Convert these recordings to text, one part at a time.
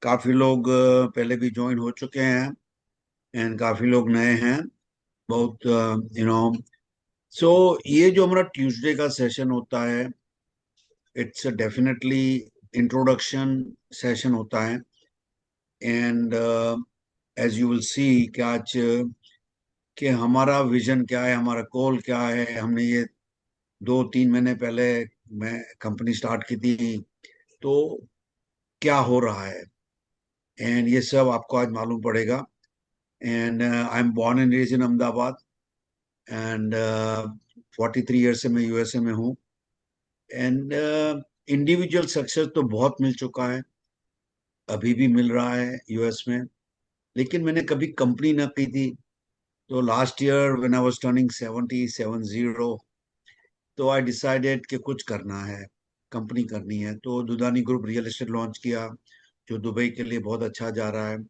काफी लोग पहले भी ज्वाइन हो चुके हैं एंड काफी लोग नए हैं। बहुत यू नो सो ये जो हमारा ट्यूसडे का सेशन होता है, इट्स डेफिनेटली इंट्रोडक्शन सेशन होता है। And as you will see कि आज कि हमारा विजन क्या है, हमारा गोल क्या है। हमने ये 2-3 महीने पहले मैं कंपनी स्टार्ट की थी, तो क्या हो रहा है, एंड ये सब आपको आज मालूम पड़ेगा। And I am born and raise in Ahmedabad, and 43 year से मैं यूएसए में हूँ। एंड इंडिविजुअल सक्सेस तो बहुत मिल चुका है, अभी भी मिल रहा है यूएस में। लेकिन मैंने कभी कंपनी ना की थी। तो last year when I was turning 70, तो आई डिसाइडेड कि कुछ करना है, कंपनी करनी है। तो Dudani group real estate launch किया, जो दुबई के लिए बहुत अच्छा जा रहा है।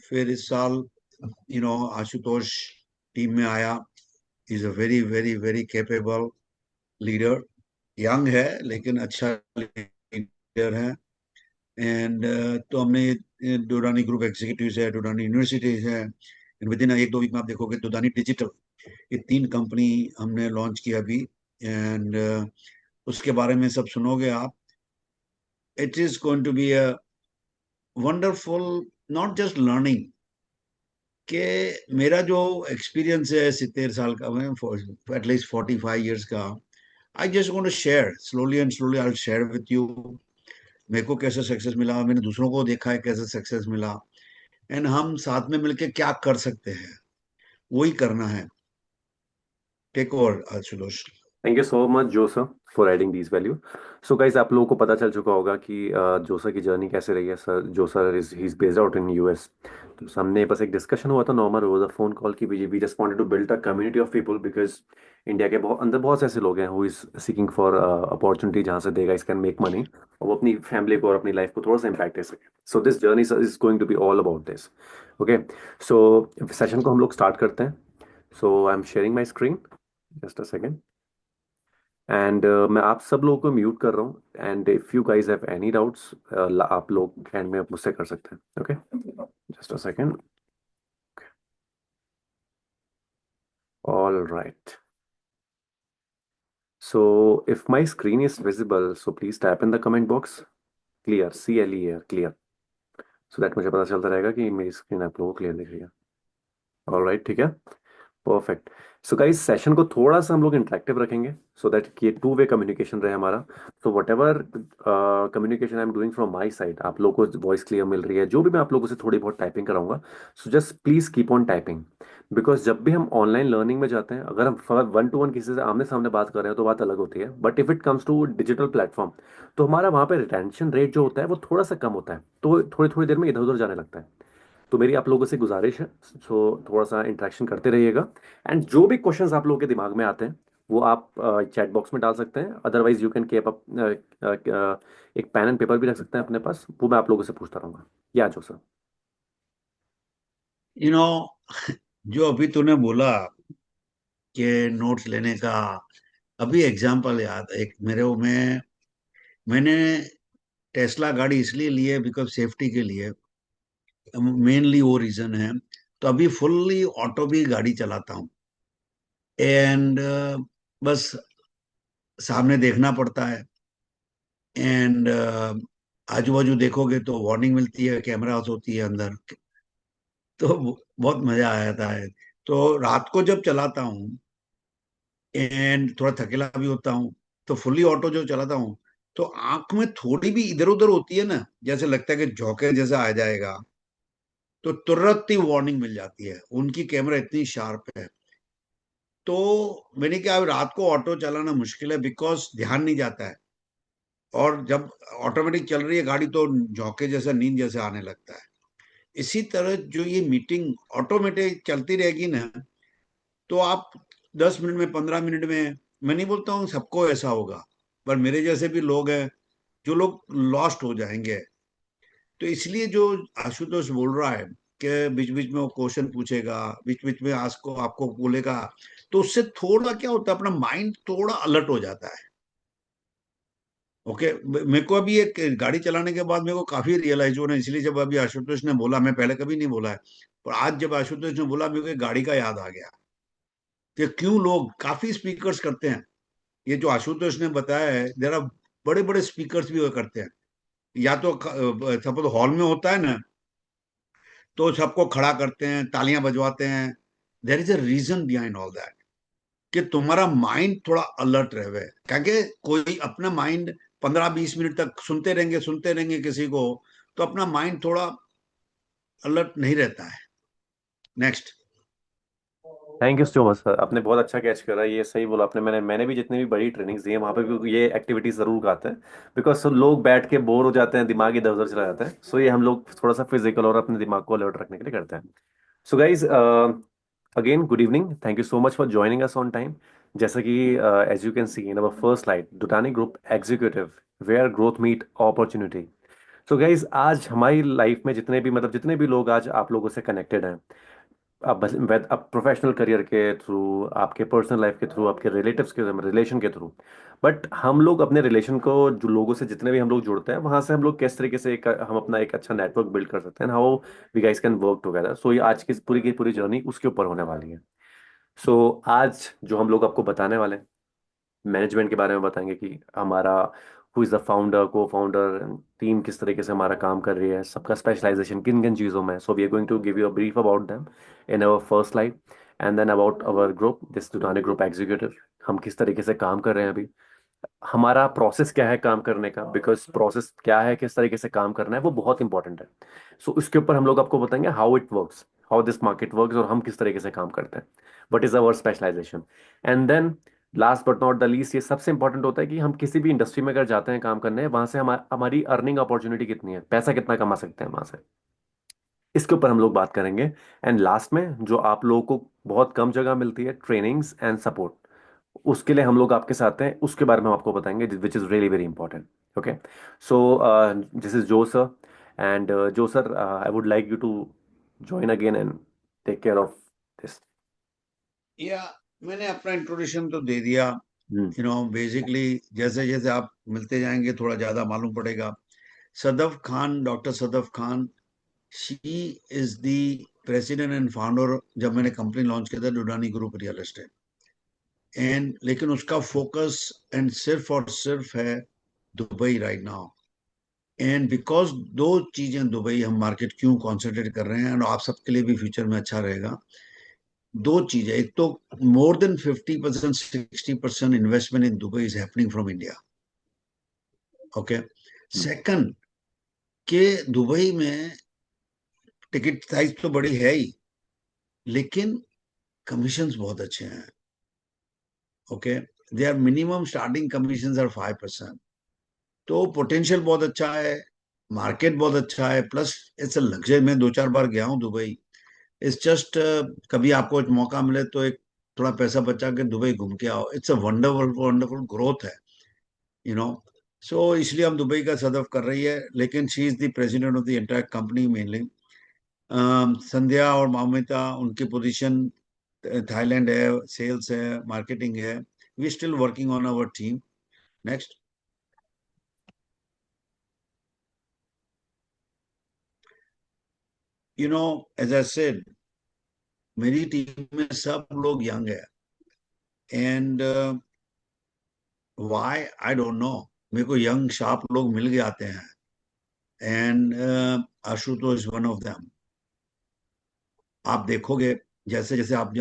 फिर इस साल आशुतोष टीम में आया। Is a very very very capable leader. Young है लेकिन अच्छा लीडर है। एंड तो हमने दुरानी ग्रुप एग्जीक्यूटिव है, दुरानी यूनिवर्सिटी है, एंड विद इन 1-2 वीक में आप देखोगे दुदानी डिजिटल, ये 3 कंपनी हमने लॉन्च किया अभी। एंड उसके बारे में सब सुनोगे आप। It is going to be a wonderful, not just learning कि मेरा जो एक्सपीरियंस है 70 साल का, मैं एटलीस्ट 45 ईयर्स का, I just want to share slowly and slowly. I share with you मेरे को कैसे सक्सेस मिला, मैंने दूसरों को देखा है कैसे सक्सेस मिला, एंड हम साथ में मिलके क्या कर सकते हैं, वही करना है। Take over Ashutosh. Thank you so much जोसा for adding these value. So guys, आप लोगों को पता चल चुका होगा कि जोसा की जर्नी कैसे रही है। सर जोसा is he is based out in US. तो सामने बस एक डिस्कशन हुआ था नॉर्मल, वो द फोन कॉल की we just wanted to build a community of people, because India के बहुत अंदर बहुत से ऐसे लोग हैं who is seeking for opportunity जहाँ से they guys can make money और वो अपनी फैमिली को और अपनी लाइफ को थोड़ा सा इम्पैक्ट दे सके। So this journey is going to be all about this. Okay, so session को हम लोग स्टार्ट करते हैं। So I am sharing my screen, just a second. And मैं आप सब लोगों को म्यूट कर रहा हूँ। And if you guys have any doubts, आप लोग एंड में मुझसे कर सकते हैं। Okay, just a second. All right, so if my screen is visible so please type in the comment box clear, CLER, clear, so that मुझे पता चलता रहेगा कि मेरी स्क्रीन आप लोगों को क्लियर दिख रही है। ऑल राइट, ठीक है, परफेक्ट। सो गाइस, सेशन को थोड़ा सा हम लोग इंटरेक्टिव रखेंगे सो दैट कि टू वे कम्युनिकेशन रहे हमारा। So what ever communication I am doing from my side, आप लोगों को वॉइस क्लियर मिल रही है, जो भी मैं आप लोगों से थोड़ी बहुत टाइपिंग कराऊंगा, so just please keep on typing. Because जब भी हम ऑनलाइन लर्निंग में जाते हैं, अगर हम 1 to 1 किसी से आमने सामने बात कर रहे हैं तो बात अलग होती है, but if it comes to digital platform तो हमारा वहाँ पे रिटेंशन रेट जो होता है वो थोड़ा सा कम होता है, तो थोड़ी थोड़ी देर में इधर उधर जाने लगता है। तो मेरी आप लोगों से गुजारिश है, सो थोड़ा सा इंटरेक्शन करते रहिएगा। एंड जो भी क्वेश्चंस आप लोगों के दिमाग में आते हैं वो आप चैट बॉक्स में डाल सकते हैं, otherwise you can keep up, एक पेन एंड पेपर भी रख सकते हैं अपने पास, वो मैं आप लोगों से पूछता रहूंगा। या जो सर। यू नो जो अभी तूने बोला कि नोट्स लेने का, अभी एग्जाम्पल याद एक मेरे को। मैंने टेस्ला गाड़ी इसलिए ली है बिकॉज सेफ्टी के लिए, मेनली वो रीजन है। तो अभी फुल्ली ऑटो भी गाड़ी चलाता हूँ। एंड बस सामने देखना पड़ता है। एंड आजू बाजू देखोगे तो वार्निंग मिलती है, कैमरास होती है अंदर। तो बहुत मजा आ जाता है। तो रात को जब चलाता हूँ एंड थोड़ा थकेला भी होता हूँ, तो फुल्ली ऑटो जो चलाता हूँ, तो आंख में थोड़ी भी इधर उधर होती है ना, जैसे लगता है कि झोंके जैसा आ जाएगा, तो तुरंत ही वार्निंग मिल जाती है। उनकी कैमरा इतनी शार्प है। तो मैंने क्या, रात को ऑटो चलाना मुश्किल है बिकॉज ध्यान नहीं जाता है। और जब ऑटोमेटिक चल रही है गाड़ी तो झोंके जैसा, नींद जैसा आने लगता है। इसी तरह जो ये मीटिंग ऑटोमेटिक चलती रहेगी ना, तो आप 10 मिनट में, 15 मिनट में, मैं नहीं बोलता हूँ सबको ऐसा होगा, पर मेरे जैसे भी लोग हैं जो लोग लॉस्ट हो जाएंगे। तो इसलिए जो आशुतोष बोल रहा है कि बीच बीच में वो क्वेश्चन पूछेगा, बीच बीच में आपको आपको बोलेगा, तो उससे थोड़ा क्या होता है, अपना माइंड थोड़ा अलर्ट हो जाता है। ओके, मेरे को अभी एक गाड़ी चलाने के बाद मेरे को काफी रियलाइज हो रहा है, इसलिए जब अभी आशुतोष ने बोला, मैं पहले कभी नहीं बोला है, पर आज जब आशुतोष ने बोला मेरे को एक गाड़ी का याद आ गया कि क्यों लोग काफी स्पीकर्स करते हैं। ये जो आशुतोष ने बताया है, जरा बड़े बड़े स्पीकर्स भी हुआ करते हैं, या तो सपोज हॉल में होता है ना, तो सबको खड़ा करते हैं, तालियां बजवाते हैं। There is a reason behind all that, कि तुम्हारा माइंड थोड़ा अलर्ट रहे। क्योंकि कोई अपना माइंड 15-20 मिनट तक सुनते रहेंगे किसी को, तो अपना माइंड थोड़ा अलर्ट नहीं रहता है। Next. Thank you so much sir, आपने बहुत अच्छा कैच करा, ये सही बोला आपने। मैंने भी जितनी भी बड़ी ट्रेनिंग्स दी है वहाँ पे भी ये एक्टिविटीज जरूर कराते हैं, बिकॉज सब लोग बैठ के बोर हो जाते हैं, दिमाग इधर उधर चला जाता है। सो ये हम लोग थोड़ा सा फिजिकल और अपने दिमाग को अलर्ट रखने के लिए करते हैं। So guys, again good evening, thank you so much for joining us on time. जैसा कि as you can see in our first slide, Dudani group executive, where growth meet opportunity. So guys, आज हमारी life में जितने भी लोग आज आप लोगों से कनेक्टेड हैं, आप प्रोफेशनल करियर के थ्रू, आपके पर्सनल लाइफ के थ्रू, आपके रिलेटिव्स के रिलेशन के थ्रू, बट हम लोग अपने रिलेशन को, जो लोगों से जितने भी हम लोग जुड़ते हैं, वहां से हम लोग किस तरीके से हम अपना एक अच्छा नेटवर्क बिल्ड कर सकते हैं, how we guys can work together. So ये आज की पूरी जर्नी उसके ऊपर होने वाली है। सो आज जो हम लोग आपको बताने वाले हैं, मैनेजमेंट के बारे में बताएंगे कि हमारा हु इज़ द फाउंडर, को फाउंडर, टीम किस तरीके से हमारा काम कर रही है, सबका स्पेशलाइजेशन किन किन चीज़ों में। So we are going to give you a brief about them in our first slide, and then about our group, this Dudani group executive, हम किस तरीके से काम कर रहे हैं अभी, हमारा प्रोसेस क्या है काम करने का, बिकॉज प्रोसेस क्या है, किस तरीके से काम करना है, वो बहुत इंपॉर्टेंट है। सो उसके ऊपर हम लोग आपको बताएंगे how it works, how this market works, और हम किस तरीके से काम करते हैं, what is our specialization. And then last but not the least, ये सबसे इंपॉर्टेंट होता है कि हम किसी भी इंडस्ट्री में अगर जाते हैं काम करने, वहां से हमारी अर्निंग अपॉर्चुनिटी कितनी है, पैसा कितना कमा सकते हैं वहां से, इसके ऊपर हम लोग बात करेंगे। एंड लास्ट में जो आप लोगों को बहुत कम जगह मिलती है, ट्रेनिंग्स एंड सपोर्ट, उसके लिए हम लोग आपके साथ हैं, उसके बारे में हम आपको बताएंगे, which is really very important. Okay, so this is Joe sir, and Joe sir, I would like you to join again and take care of this. या मैंने अपना इंट्रोडक्शन तो दे दिया। हम्म। बेसिकली जैसे जैसे आप मिलते जाएंगे थोड़ा ज्यादा मालूम पड़ेगा। Sadaf Khan, doctor Sadaf Khan, she is the president and founder जब मैंने कंपनी लॉन्च किया था, Dudani group real estate. And लेकिन उसका फोकस एंड सिर्फ और सिर्फ है Dubai right now. And because दो चीजें, दुबई हम मार्केट क्यों कॉन्सेंट्रेट कर रहे हैं, और आप सबके लिए भी फ्यूचर में अच्छा रहेगा। दो चीजें, एक तो more than 50%, 60% investment in Dubai is happening from India. Okay. Second, के दुबई में टिकट साइज तो बड़ी है ही, लेकिन कमीशंस बहुत अच्छे हैं। Okay, they are minimum starting commissions are 5%। तो पोटेंशियल बहुत अच्छा है, मार्केट बहुत अच्छा है, प्लस इट्स अ लग्जरी। मैं 2-4 बार गया हूँ दुबई। इट्स जस्ट, कभी आपको एक मौका मिले तो एक थोड़ा पैसा बचा के दुबई घूम के आओ। It's a wonderful wonderful growth है, यू नो। सो इसलिए हम दुबई का सदफ कर रही है, लेकिन she is the president of the entire company mainly. Sandhya और मामिता, उनकी पोजीशन थाईलैंड है, सेल्स है, मार्केटिंग है। We still working on our team. Next. As I said, मेरी टीम में सब लोग यंग है। And why I don't know, मेरे को यंग शार्प लोग मिल के आते हैं। And Ashutosh one of them. आप देखोगे, जैसे जैसे आप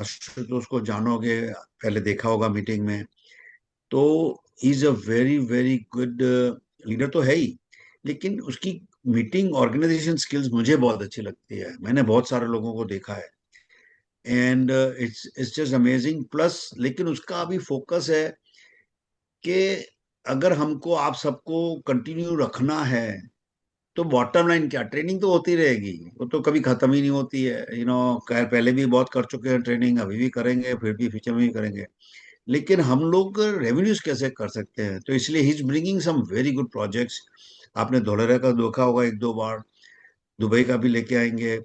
आशुतोष को जानोगे, पहले देखा होगा मीटिंग में, तो is a very very good leader तो है ही, लेकिन उसकी मीटिंग ऑर्गेनाइजेशन स्किल्स मुझे बहुत अच्छी लगती है। मैंने बहुत सारे लोगों को देखा है, and it's just amazing. Plus लेकिन उसका अभी फोकस है कि अगर हमको आप सबको कंटिन्यू रखना है, तो बॉटम लाइन क्या, ट्रेनिंग तो होती रहेगी, वो तो कभी खत्म ही नहीं होती है। खैर पहले भी बहुत कर चुके हैं ट्रेनिंग, अभी भी करेंगे, फिर भी फ्यूचर में भी करेंगे। लेकिन हम लोग रेवेन्यूज कैसे कर सकते हैं, तो इसलिए he is bringing some very good projects. आपने धोलेरा का देखा होगा 1-2 बार, दुबई का भी लेके आएंगे।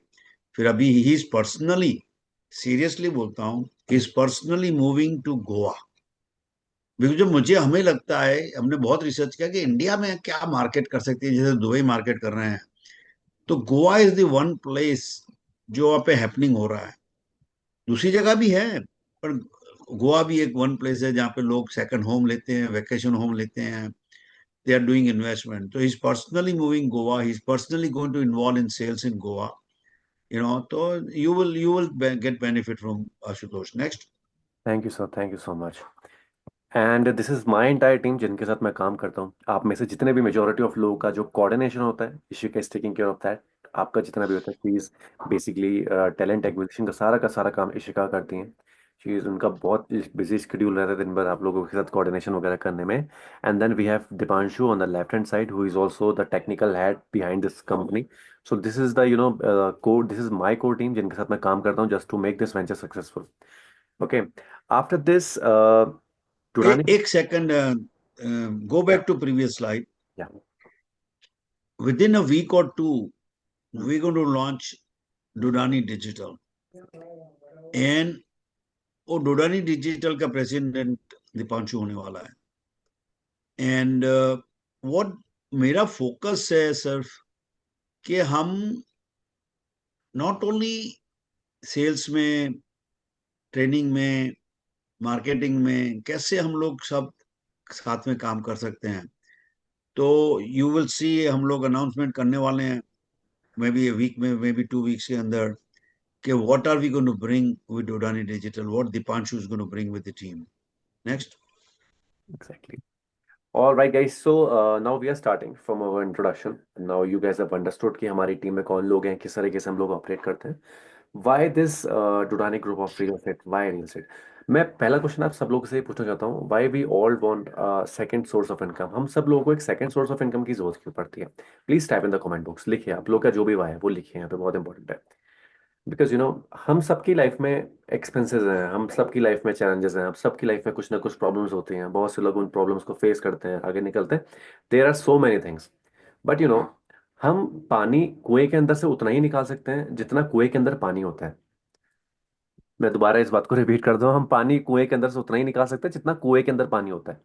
फिर अभी ही इज पर्सनली, सीरियसली बोलता हूँ, he is personally moving to Goa, because जो मुझे हमें लगता है, हमने बहुत रिसर्च किया कि इंडिया में क्या मार्केट कर सकती है, जैसे दुबई मार्केट कर रहे हैं, तो Goa is the one place जो वहाँ पे हैपनिंग हो रहा है। दूसरी जगह भी है, पर गोवा भी एक वन प्लेस है जहाँ पे लोग सेकंड होम लेते हैं, वेकेशन होम लेते हैं, दे आर डूइंग इन्वेस्टमेंट। तो he is personally moving Goa, he is personally going to involve in sales in Goa, तो you will get benefit from Ashutosh. Next. Thank you sir, thank you so much. And this is my entire team जिनके साथ मैं काम करता हूँ। आप में से जितने भी मेजोरिटी ऑफ लोगों का जो कोऑर्डिनेशन होता है, इश्यू का टेकिंग केयर ऑफ दैट, आपका जितना भी होता है, she is basically talent acquisition का सारा काम इशिका करती हैं। शी इज, उनका बहुत बिजी शेड्यूल रहता है दिन भर आप लोगों के साथ कोऑर्डिनेशन वगैरह करने में। And then we have Deepanshu on the left hand side who is also the technical head behind this company. So this is the core, this is my core team जिनके साथ मैं काम करता हूँ just to make this venture successful. Okay, after this Dudani. एक second, go Yeah, back to previous slide. yeah. Within a week or two, we're going to launch Dudani Digital. And वो Dodani digital का president Deepanshu होने वाला है। And what मेरा focus है सिर्फ कि हम नॉट ओनली सेल्स में, ट्रेनिंग में, मार्केटिंग में कैसे हम लोग सब साथ में काम कर सकते हैं। तो यू विल सी, हम लोग अनाउंसमेंट करने वाले हैं मे बी ए वीक में, मे बी 2 वीक्स के अंदर, कि what are we going to bring with Udani digital, what Deepanshu is going to bring with the team. Next. Exactly. All right, guys. So now we are starting from our introduction. Now you guys have understood कि हमारी team में कौन लोग हैं, किस तरीके से हम लोग ऑपरेट करते हैं। Why this Dudani group of real estate? Why real estate? मैं पहला क्वेश्चन आप सब लोगों से पूछना चाहता हूँ, why we all want second source of income. हम सब लोगों को एक सेकंड सोर्स ऑफ इनकम की जरूरत क्यों पड़ती है? Please type in the comment box, लिखिए आप लोग का जो भी वाई है वो लिखिए, यहाँ पे बहुत इंपॉर्टेंट है। बिकॉज हम सबकी लाइफ में एक्सपेंसेस हैं, हम सबकी लाइफ में चैलेंजेस हैं, हम सबकी लाइफ में कुछ ना कुछ प्रॉब्लम्स होती हैं, बहुत से लोग उन प्रॉब्लम्स को फेस करते हैं, आगे निकलते हैं। There are so many things, but हम पानी कुएं के अंदर से उतना ही निकाल सकते हैं जितना कुएं के अंदर पानी होता है। मैं दोबारा इस बात को रिपीट कर दूं, हम पानी कुएं के अंदर से उतना ही निकाल सकते हैं जितना कुएं के अंदर पानी होता है।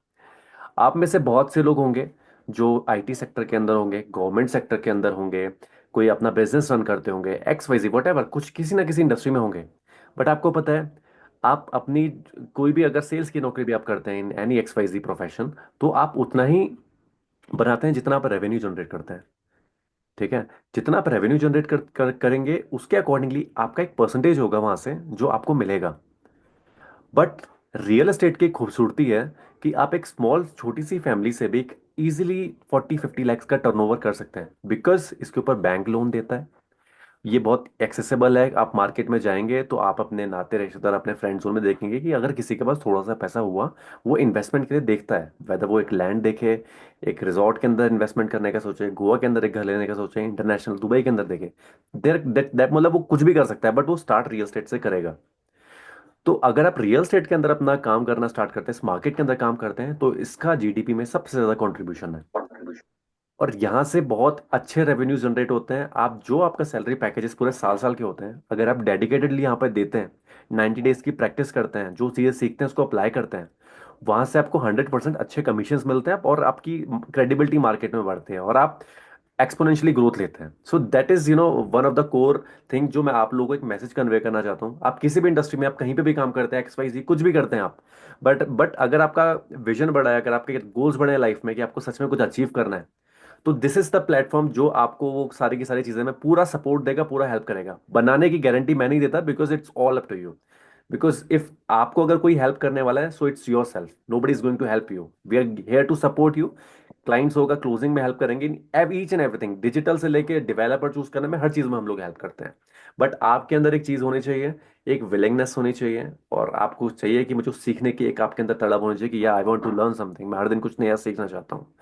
आप में से बहुत से लोग होंगे जो आईटी सेक्टर के अंदर होंगे, गवर्नमेंट सेक्टर के अंदर होंगे, कोई अपना बिजनेस रन करते होंगे, X Y Z whatever, कुछ किसी ना किसी इंडस्ट्री में होंगे। बट आपको पता है, आप अपनी कोई भी अगर सेल्स की नौकरी भी आप करते हैं in any X Y Z profession, तो आप उतना ही बनाते हैं जितना आप रेवेन्यू जनरेट करते हैं। ठीक है, जितना आप रेवेन्यू जनरेट करेंगे उसके अकॉर्डिंगली आपका एक परसेंटेज होगा वहां से जो आपको मिलेगा। बट रियल एस्टेट की खूबसूरती है कि आप एक स्मॉल छोटी सी फैमिली से भी एक इजीली 40-50 लाख का टर्नओवर कर सकते हैं, बिकॉज इसके ऊपर बैंक लोन देता है। ये बहुत एक्सेसिबल है। आप मार्केट में जाएंगे तो आप अपने नाते रिश्तेदार, अपने फ्रेंड जोन में देखेंगे कि अगर किसी के पास थोड़ा सा पैसा हुआ, वो इन्वेस्टमेंट के लिए देखता है, वेदर वो एक लैंड देखे, एक रिजॉर्ट के अंदर इन्वेस्टमेंट करने का सोचे, गोवा के अंदर एक घर लेने का सोचे, इंटरनेशनल दुबई के अंदर देखे, देर दैट मतलब वो कुछ भी कर सकता है, बट वो स्टार्ट रियल एस्टेट से करेगा। तो अगर आप रियल एस्टेट के अंदर अपना काम करना स्टार्ट करते हैं, इस मार्केट के अंदर काम करते हैं, तो इसका जीडीपी में सबसे ज्यादा कंट्रीब्यूशन है। और यहाँ से बहुत अच्छे रेवेन्यू जनरेट होते हैं। आप जो आपका सैलरी पैकेजेस पूरे साल साल के होते हैं, अगर आप डेडिकेटेडली यहाँ पर देते हैं, 90 डेज की प्रैक्टिस करते हैं, जो चीज़ें सीखते हैं उसको अप्लाई करते हैं, वहां से आपको 100% अच्छे कमीशंस मिलते हैं और आपकी क्रेडिबिलिटी मार्केट में बढ़ती है और आप एक्सपोनेंशियली ग्रोथ लेते हैं। So that is one of the core thing जो मैं आप लोगों को एक मैसेज कन्वे करना चाहता हूँ। आप किसी भी इंडस्ट्री में, आप कहीं पे भी काम करते हैं, एक्स वाई जी कुछ भी करते हैं आप, बट अगर आपका विजन बड़ा है, अगर आपके गोल्स बड़े हैं लाइफ में कि आपको सच में कुछ अचीव करना है, तो दिस इज द प्लेटफॉर्म जो आपको वो सारी की सारी चीजें में पूरा सपोर्ट देगा, पूरा हेल्प करेगा। बनाने की गारंटी मैं नहीं देता, because it's all up to you. Because if आपको अगर कोई हेल्प करने वाला है, so it's yourself, nobody is going to help you, we are here to support you. Clients होगा, क्लोजिंग में हेल्प करेंगे, ईच एंड एवरीथिंग, डिजिटल से लेके डेवलपर चूज करने में, हर चीज में हम लोग हेल्प करते हैं। बट आपके अंदर एक चीज होनी चाहिए, एक विलिंगनेस होनी चाहिए, और आपको चाहिए कि मुझे सीखने की एक आपके अंदर तड़प होनी चाहिए कि या I want to learn something, मैं हर दिन कुछ नया सीखना चाहता हूँ।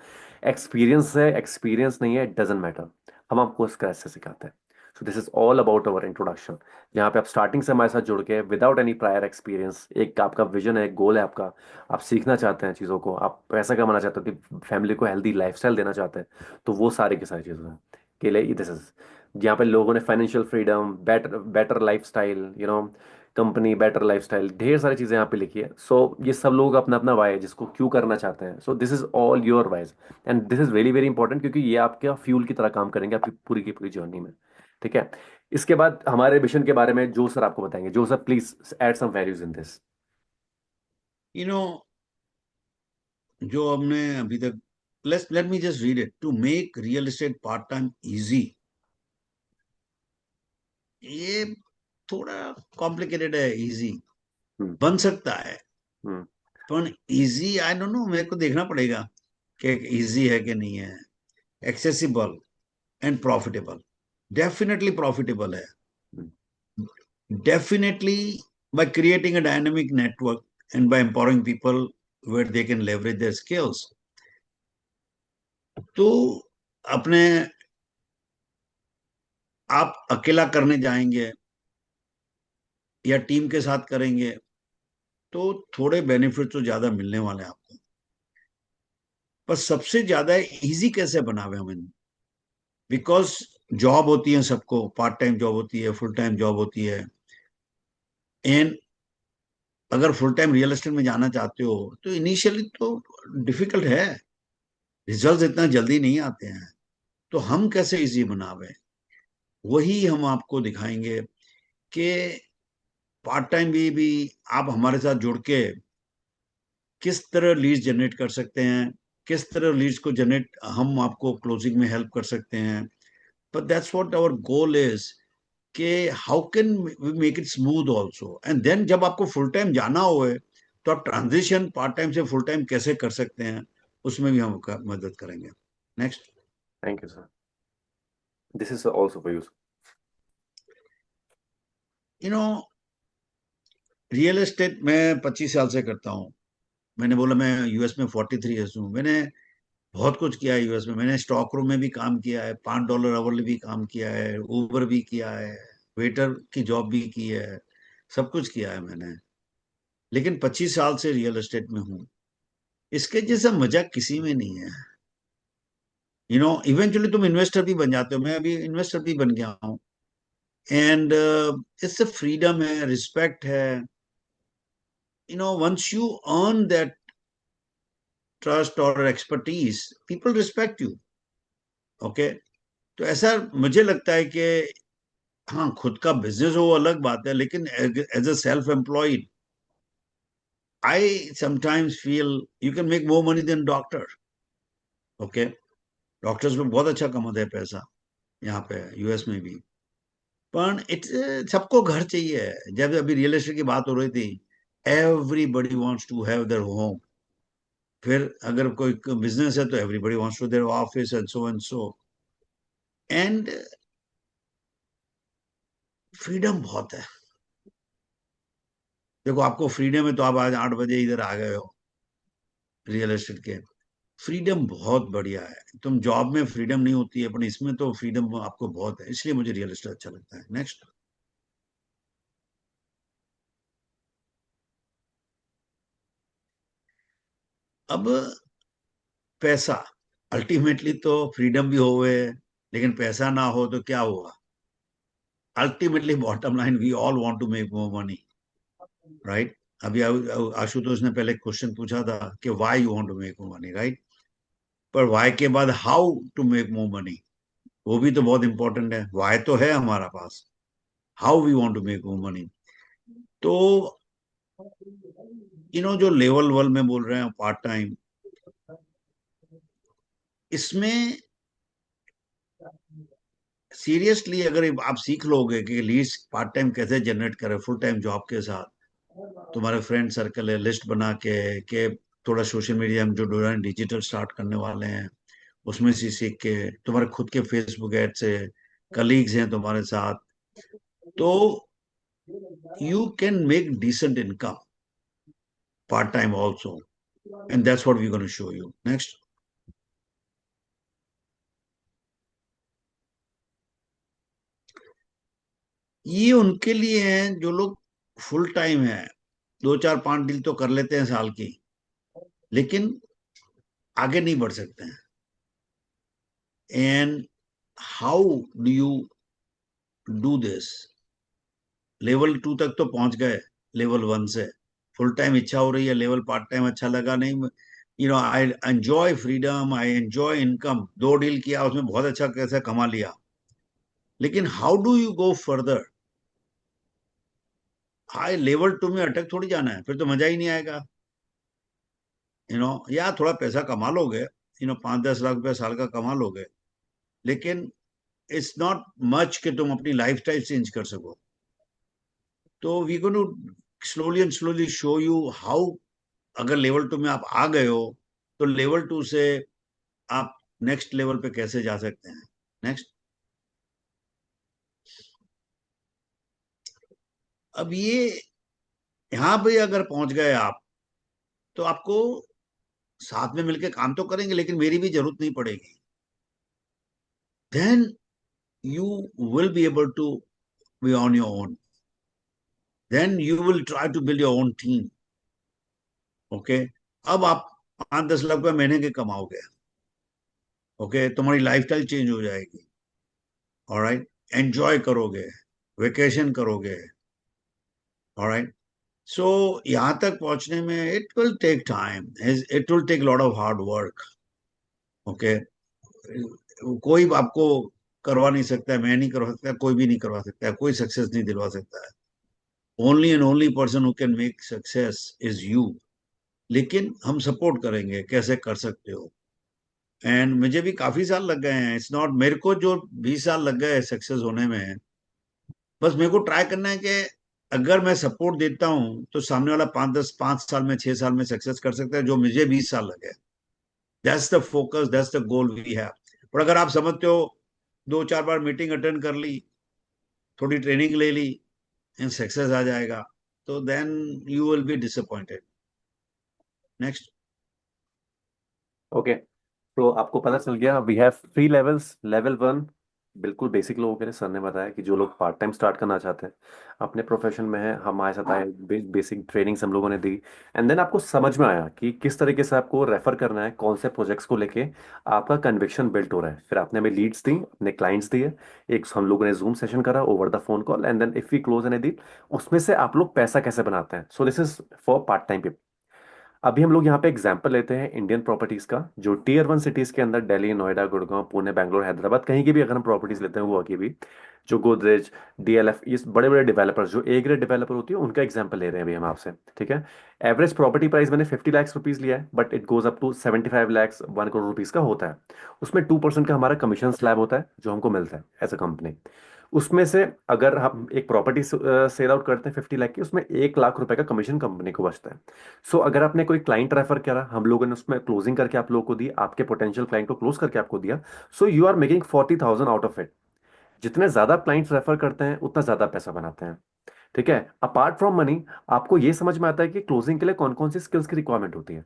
एक्सपीरियंस है, एक्सपीरियंस नहीं है, इट डजेंट मैटर, हम आपको स्क्रैच से सिखाते हैं। So this is all about our introduction, जहाँ पे आप स्टार्टिंग से हमारे साथ जुड़ के विदाउट एनी प्रायर एक्सपीरियंस, एक आपका विजन है, एक गोल है आपका, आप सीखना चाहते हैं चीज़ों को, आप पैसा कमाना चाहते हो कि फैमिली को हेल्दी लाइफस्टाइल देना चाहते हैं, तो वो सारी की सारी चीज़ें हैं के लिए दिस इज, यहाँ पे लोगों ने financial freedom, better better lifestyle, company, better lifestyle, ढेर सारी चीजें यहाँ पे लिखी है। सो ये सब लोग अपना अपना वाई है जिसको क्यों करना चाहते हैं। So this is all your wise, and this is very very important, क्योंकि ये आपका फ्यूल की तरह काम करेंगे आपकी पूरी की पूरी जर्नी में। ठीक है। इसके बाद हमारे मिशन के बारे में जो सर आपको बताएंगे। Joe sir please add some values in this. You know जो हमने अभी तक, let me just read it, to make real estate part time easy. ये थोड़ा कॉम्प्लिकेटेड है, इजी हम्म। बन सकता है, हम्म। पर इजी आई डोंट नो, मेरे को देखना पड़ेगा कि इजी है कि नहीं है। Accessible and profitable, definitely profitable है, हम्म। definitely by creating a dynamic network and by empowering people where they can leverage their skills. तो अपने आप अकेला करने जाएंगे या टीम के साथ करेंगे तो थोड़े बेनिफिट तो ज्यादा मिलने वाले हैं आपको, पर सबसे ज्यादा इजी कैसे बनावे हम, बिकॉज जॉब होती है सबको, पार्ट टाइम जॉब होती है, फुल टाइम जॉब होती है। एंड अगर फुल टाइम रियल एस्टेट में जाना चाहते हो तो इनिशियली तो डिफिकल्ट है, रिजल्ट इतना जल्दी नहीं आते हैं। तो हम कैसे इजी बनावे, वही हम आपको दिखाएंगे कि पार्ट टाइम भी आप हमारे साथ जुड़ के किस तरह लीड्स जनरेट कर सकते हैं, किस तरह लीड्स को जनरेट हम आपको क्लोजिंग में हेल्प कर सकते हैं। But that's what our goal is, कि how can we make it smooth also, and then जब आपको फुल टाइम जाना हो तो आप ट्रांजिशन पार्ट टाइम से फुल टाइम कैसे कर सकते हैं, उसमें भी हम मदद करेंगे। Next. Thank you sir. This is also for you. You know real estate मैं 25 साल से करता हूँ। मैंने बोला मैं यूएस में 43 ईयर्स हूँ, मैंने बहुत कुछ किया है यूएस में। मैंने स्टॉक रूम में भी काम किया है, $5 आवरली भी काम किया है, ऊबर भी किया है, वेटर की जॉब भी की है, सब कुछ किया है मैंने। लेकिन 25 साल से रियल एस्टेट में हूँ, इसके जैसा मजा किसी में नहीं है। इवेंचुअली तुम इन्वेस्टर भी बन जाते हो, मैं अभी इन्वेस्टर भी बन गया हूँ। एंड इससे फ्रीडम है, रिस्पेक्ट है। Once you earn that trust और expertise, people respect you. Okay, तो ऐसा मुझे लगता है कि हाँ, खुद का बिजनेस हो वो अलग बात है, लेकिन as a self employed I sometimes feel you can make more money than doctor. Okay, doctors लोग बहुत अच्छा कमाते हैं पैसा यहाँ पे यूएस में भी। पर इट्स सबको घर चाहिए। जब अभी रियल एस्टेट की बात हो रही थी, everybody wants to have their home. फिर अगर कोई बिजनेस है तो everybody wants to their office and so and so. And freedom बहुत है। देखो, आपको फ्रीडम है तो आप आज 8 बजे इधर आ गए हो रियल एस्टेट के। फ्रीडम बहुत बढ़िया है। तुम जॉब में फ्रीडम नहीं होती है, पर इसमें तो फ्रीडम आपको बहुत है, इसलिए मुझे रियल एस्टेट अच्छा लगता है। नेक्स्ट। अब पैसा, अल्टीमेटली तो फ्रीडम भी होवे, लेकिन पैसा ना हो तो क्या हुआ? Ultimately bottom line, we all want to make more money, right? अभी आशुतोष ने पहले क्वेश्चन पूछा था कि why you want to make more money, right? पर व्हाई के बाद how to make more money, वो भी तो बहुत इंपॉर्टेंट है। व्हाई तो है हमारा पास, how we want to make more money. तो जो लेवल वन में बोल रहे हैं पार्ट टाइम, इसमें सीरियसली अगर आप सीख लोगे कि लीड्स पार्ट टाइम कैसे जनरेट करें फुल टाइम जॉब के साथ, तुम्हारे फ्रेंड सर्कल है, लिस्ट बना के थोड़ा सोशल मीडिया में जो डिजिटल स्टार्ट करने वाले हैं उसमें से सीख के, तुम्हारे खुद के फेसबुक एड से कलीग्स हैं तुम्हारे साथ, तो you can make decent income part time also, and that's what we gonna show you. Next. ये उनके लिए हैं जो लोग फुल टाइम है, 2 4 5 डील तो कर लेते हैं साल की, लेकिन आगे नहीं बढ़ सकते हैं। And how do you do this? Level 2 तक तो पहुंच गए, लेवल 1 से फुल टाइम इच्छा हो रही है, लेवल पार्ट टाइम अच्छा लगा नहीं। I enjoy freedom, I enjoy income, 2 deal किया उसमें बहुत अच्छा कैसे कमा लिया, लेकिन how do you go further? High level 2 में अटक थोड़ी जाना है, फिर तो मजा ही नहीं आएगा। या थोड़ा पैसा कमा लोगे, 5-10 लाख रुपया साल का कमा लोगे, लेकिन इट्स नॉट मच कि तुम अपनी लाइफ स्टाइल चेंज कर सको। तो we going to slowly and slowly show you how, अगर लेवल 2 में आप आ गए हो, तो लेवल 2 से आप नेक्स्ट लेवल पे कैसे जा सकते हैं। नेक्स्ट। अब ये यहाँ पे अगर पहुंच गए आप, तो आपको साथ में मिलके काम तो करेंगे, लेकिन मेरी भी जरूरत नहीं पड़ेगी। Then you will be able to be on your own. Then you will try to build your own team. Okay. अब आप 5-10 लाख रुपए महीने के कमाओगे। ओके, तुम्हारी लाइफस्टाइल चेंज हो जाएगी। ऑलराइट। एंजॉय करोगे, वेकेशन करोगे। ऑलराइट। सो यहाँ तक पहुंचने में it will take time, it will take lot of hard work. Okay. कोई आपको करवा नहीं सकता है, मैं नहीं करवा सकता, कोई भी नहीं करवा सकता है, कोई सक्सेस नहीं दिलवा सकता है। Only and only person who can make success is you. लेकिन हम सपोर्ट करेंगे, कैसे कर सकते हो। एंड मुझे भी काफी साल लग गए हैं, इट्स नॉट मेरे को जो 20 साल लग गए सक्सेस होने में। बस मेरे को ट्राई करना है कि अगर मैं सपोर्ट देता हूँ तो सामने वाला 5 साल में, 6 साल में सक्सेस कर सकता है, जो मुझे 20 साल लगे। That's the focus, that's the goal we have. पर अगर आप समझते हो 2-4 बार मीटिंग अटेंड कर ली, थोड़ी ट्रेनिंग ले ली, एंड सक्सेस आ जाएगा, तो then you will be disappointed. Next. Okay, तो आपको पता चल गया वी हैव 3 लेवल्स। लेवल 1 बिल्कुल बेसिक लोगों के लिए, सर ने बताया कि जो लोग पार्ट टाइम स्टार्ट करना चाहते हैं, अपने प्रोफेशन में है, हमारे साथ आए, बेसिक ट्रेनिंग्स हम लोगों ने दी। एंड देन आपको समझ में आया कि किस तरीके से आपको रेफर करना है, कौन से प्रोजेक्ट्स को लेके आपका कन्विक्शन बिल्ट हो रहा है। फिर आपने हमें लीड्स दी, अपने क्लाइंट्स दिए, एक हम लोगों ने जूम सेशन करा over the phone call, and then if we close an deal, उसमें से आप लोग पैसा कैसे बनाते हैं। So this is for part time. अभी हम लोग यहाँ पे एग्जांपल लेते हैं इंडियन प्रॉपर्टीज का, जो टीयर 1 सिटीज के अंदर दिल्ली, नोएडा, गुड़गांव, पुणे, बैंगलोर, हैदराबाद, कहीं की भी अगर हम प्रॉपर्टीज लेते हैं, वो की भी जो गोदरेज, डीएलएफ, ये बड़े बड़े डेवलपर्स जो ए ग्रेड डेवलपर होती है, उनका एग्जांपल ले रहे हैं अभी हम आपसे। ठीक है। एवरेज प्रॉपर्टी प्राइस मैंने 50 लाख रुपीज लिया है, but it goes up to 75 lakh, 1 crore rupees का होता है। उसमें 2% का हमारा कमीशन स्लैब होता है जो हमको मिलता है एज अ कंपनी। उसमें से अगर हम एक प्रॉपर्टी सेल आउट करते हैं 50 लाख की, उसमें 1 लाख रुपए का कमीशन कंपनी को बचता है। सो अगर आपने कोई क्लाइंट रेफर करा, हम लोगों ने उसमें क्लोजिंग करके आप लोगों को दी, आपके पोटेंशियल क्लाइंट को क्लोज करके आपको दिया, so you are making 40,000 out of it. जितने ज्यादा क्लाइंट्स रेफर करते हैं, उतना ज्यादा पैसा बनाते हैं। ठीक है। अपार्ट फ्रॉम मनी, आपको ये समझ में आता है कि क्लोजिंग के लिए कौन कौन सी स्किल्स की रिक्वायरमेंट होती है।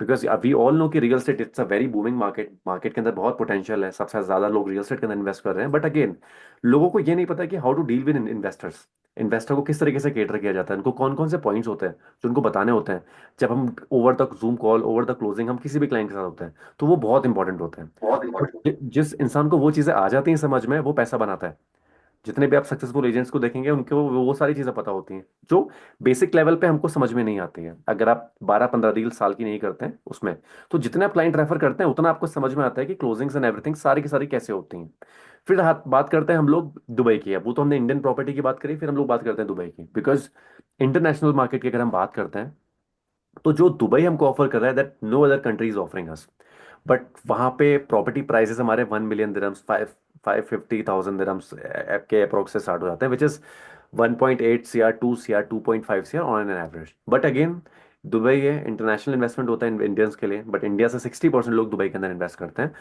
बिकॉज वी ऑल नो कि real estate it's a very booming market, market के अंदर बहुत पोटेंशियल है, सबसे ज्यादा लोग रियल एस्टेट के अंदर इन्वेस्ट कर रहे हैं। बट अगेन, लोगों को ये नहीं पता कि how to deal with investors. Investor को किस तरीके से केटर किया जाता है, उनको कौन कौन से पॉइंट्स होते हैं जो उनको बताने होते हैं। जब हम over the zoom call, over the closing, हम किसी भी क्लाइंट के साथ होते हैं, तो वो बहुत इंपॉर्टेंट होते हैं। बहुत और इंपॉर्टेंट। जिस इंसान को वो चीजें आ जाती हैं समझ में, वो पैसा बनाता है। जितने भी आप सक्सेसफुल एजेंट्स को देखेंगे, उनको वो सारी चीजें पता होती हैं जो बेसिक लेवल पे हमको समझ में नहीं आती है। अगर आप 12-15 डील साल की नहीं करते हैं उसमें, तो जितने आप क्लाइंट रेफर करते हैं, उतना आपको समझ में आता है कि क्लोजिंग्स एंड एवरीथिंग सारी की सारी कैसे होती हैं। फिर बात करते हैं हम लोग दुबई की। अब वो तो हमने इंडियन प्रॉपर्टी की बात करी, फिर हम लोग बात करते हैं दुबई की। बिकॉज इंटरनेशनल मार्केट की अगर हम बात करते हैं, तो जो दुबई हमको ऑफर कर रहा है, that no other country is offering us. But वहां पे प्रॉपर्टी प्राइसेस हमारे 1 मिलियन दिरहम्स, 550,000 दिरहम्स के अप्रोक्स से स्टार्ट हो जाते हैं, which is 1.8 CR, 2 CR, 2.5 CR on an average. But again, Dubai है, इंटरनेशनल इन्वेस्टमेंट होता है इंडियंस के लिए, बट इंडिया से 60% लोग दुबई के अंदर इन्वेस्ट करते हैं।